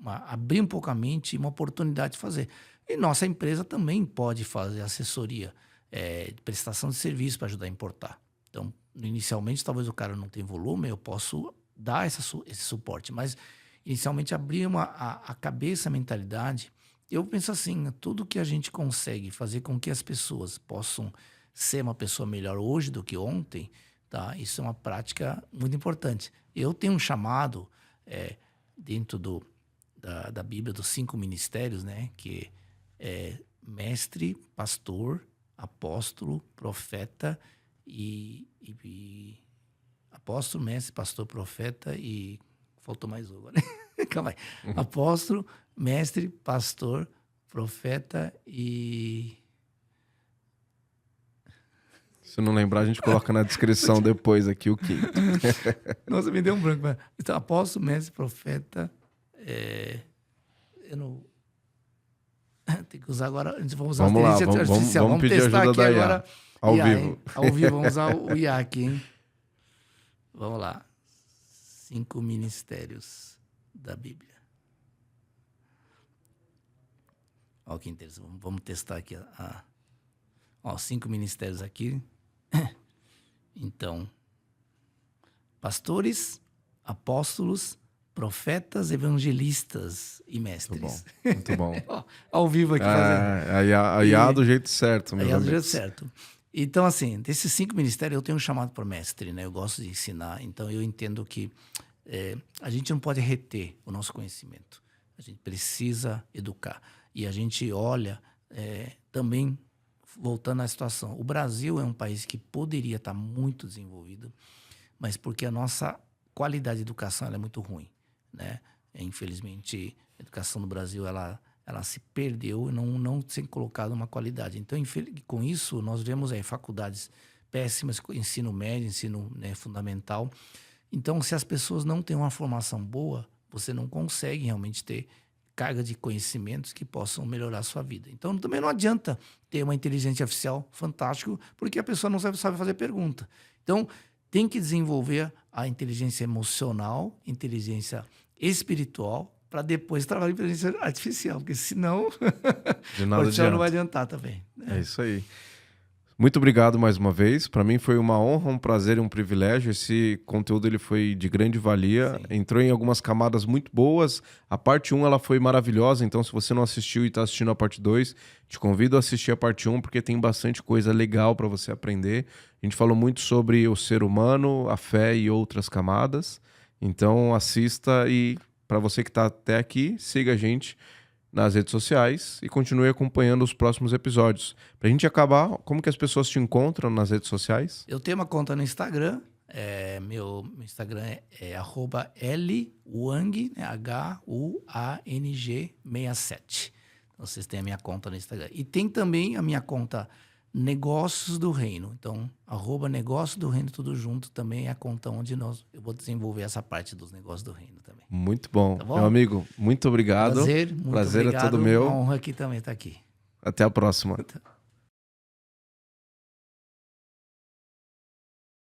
abrir um pouco a mente e uma oportunidade de fazer? E nossa empresa também pode fazer assessoria, de prestação de serviço para ajudar a importar. Então, inicialmente, talvez o cara não tenha volume, eu posso dar esse suporte. Mas, inicialmente, abrir a cabeça, a mentalidade. Eu penso assim, tudo que a gente consegue fazer com que as pessoas possam ser uma pessoa melhor hoje do que ontem, Tá? Isso é uma prática muito importante. Eu tenho um chamado dentro da Bíblia dos 5 ministérios, né? Que é mestre, pastor, apóstolo, profeta e apóstolo, mestre, pastor, profeta e... Faltou mais um agora. Calma aí. Apóstolo, mestre, pastor, profeta e... Se não lembrar, a gente coloca na descrição depois aqui o quinto. Nossa, me deu um branco. Então, apóstolo, mestre, profeta... Eu não... Tem que usar agora... A gente vai usar Vamos lá, inteligência artificial. vamos pedir testar ajuda aqui da IA. agora. Ao IA, vivo. hein? Ao vivo, vamos usar o IA aqui, hein? Vamos lá. 5 ministérios da Bíblia. Olha que interessante. Vamos testar aqui. 5 ministérios aqui. Então, pastores, apóstolos, profetas, evangelistas e mestres. Muito bom. Ao vivo aqui fazendo. A IA do jeito certo, meus amigos. Do jeito certo. Então, assim, desses 5 ministérios, eu tenho um chamado por mestre, né? Eu gosto de ensinar. Então, eu entendo que a gente não pode reter o nosso conhecimento. A gente precisa educar. E a gente olha também, voltando à situação. O Brasil é um país que poderia estar muito desenvolvido, mas porque a nossa qualidade de educação ela é muito ruim, né? Infelizmente, a educação no Brasil, ela se perdeu e não tem colocado uma qualidade. Então, com isso, nós vemos faculdades péssimas, ensino médio, ensino fundamental. Então, se as pessoas não têm uma formação boa, você não consegue realmente ter carga de conhecimentos que possam melhorar a sua vida. Então, também não adianta ter uma inteligência artificial fantástica, porque a pessoa não sabe fazer pergunta. Então, tem que desenvolver a inteligência emocional, inteligência espiritual, para depois trabalhar em inteligência artificial, porque senão de nada não vai adiantar também. É isso aí. Muito obrigado mais uma vez. Para mim foi uma honra, um prazer e um privilégio. Esse conteúdo ele foi de grande valia. Sim. Entrou em algumas camadas muito boas. A parte 1 ela foi maravilhosa, então se você não assistiu e está assistindo a parte 2, te convido a assistir a parte 1 porque tem bastante coisa legal para você aprender. A gente falou muito sobre o ser humano, a fé e outras camadas. Então assista e para você que está até aqui, siga a gente nas redes sociais e continue acompanhando os próximos episódios. Pra gente acabar, como que as pessoas te encontram nas redes sociais? Eu tenho uma conta no Instagram, meu Instagram é @lwang, né, HUANG67. Então vocês têm a minha conta no Instagram. E tem também a minha conta Negócios do Reino. Então, @Negócios do Reino, tudo junto, também é a conta onde eu vou desenvolver essa parte dos negócios do reino também. Muito bom. Tá bom? Meu amigo, muito obrigado. Prazer, muito Prazer obrigado. é todo meu. Uma honra aqui também estar aqui. Até a próxima.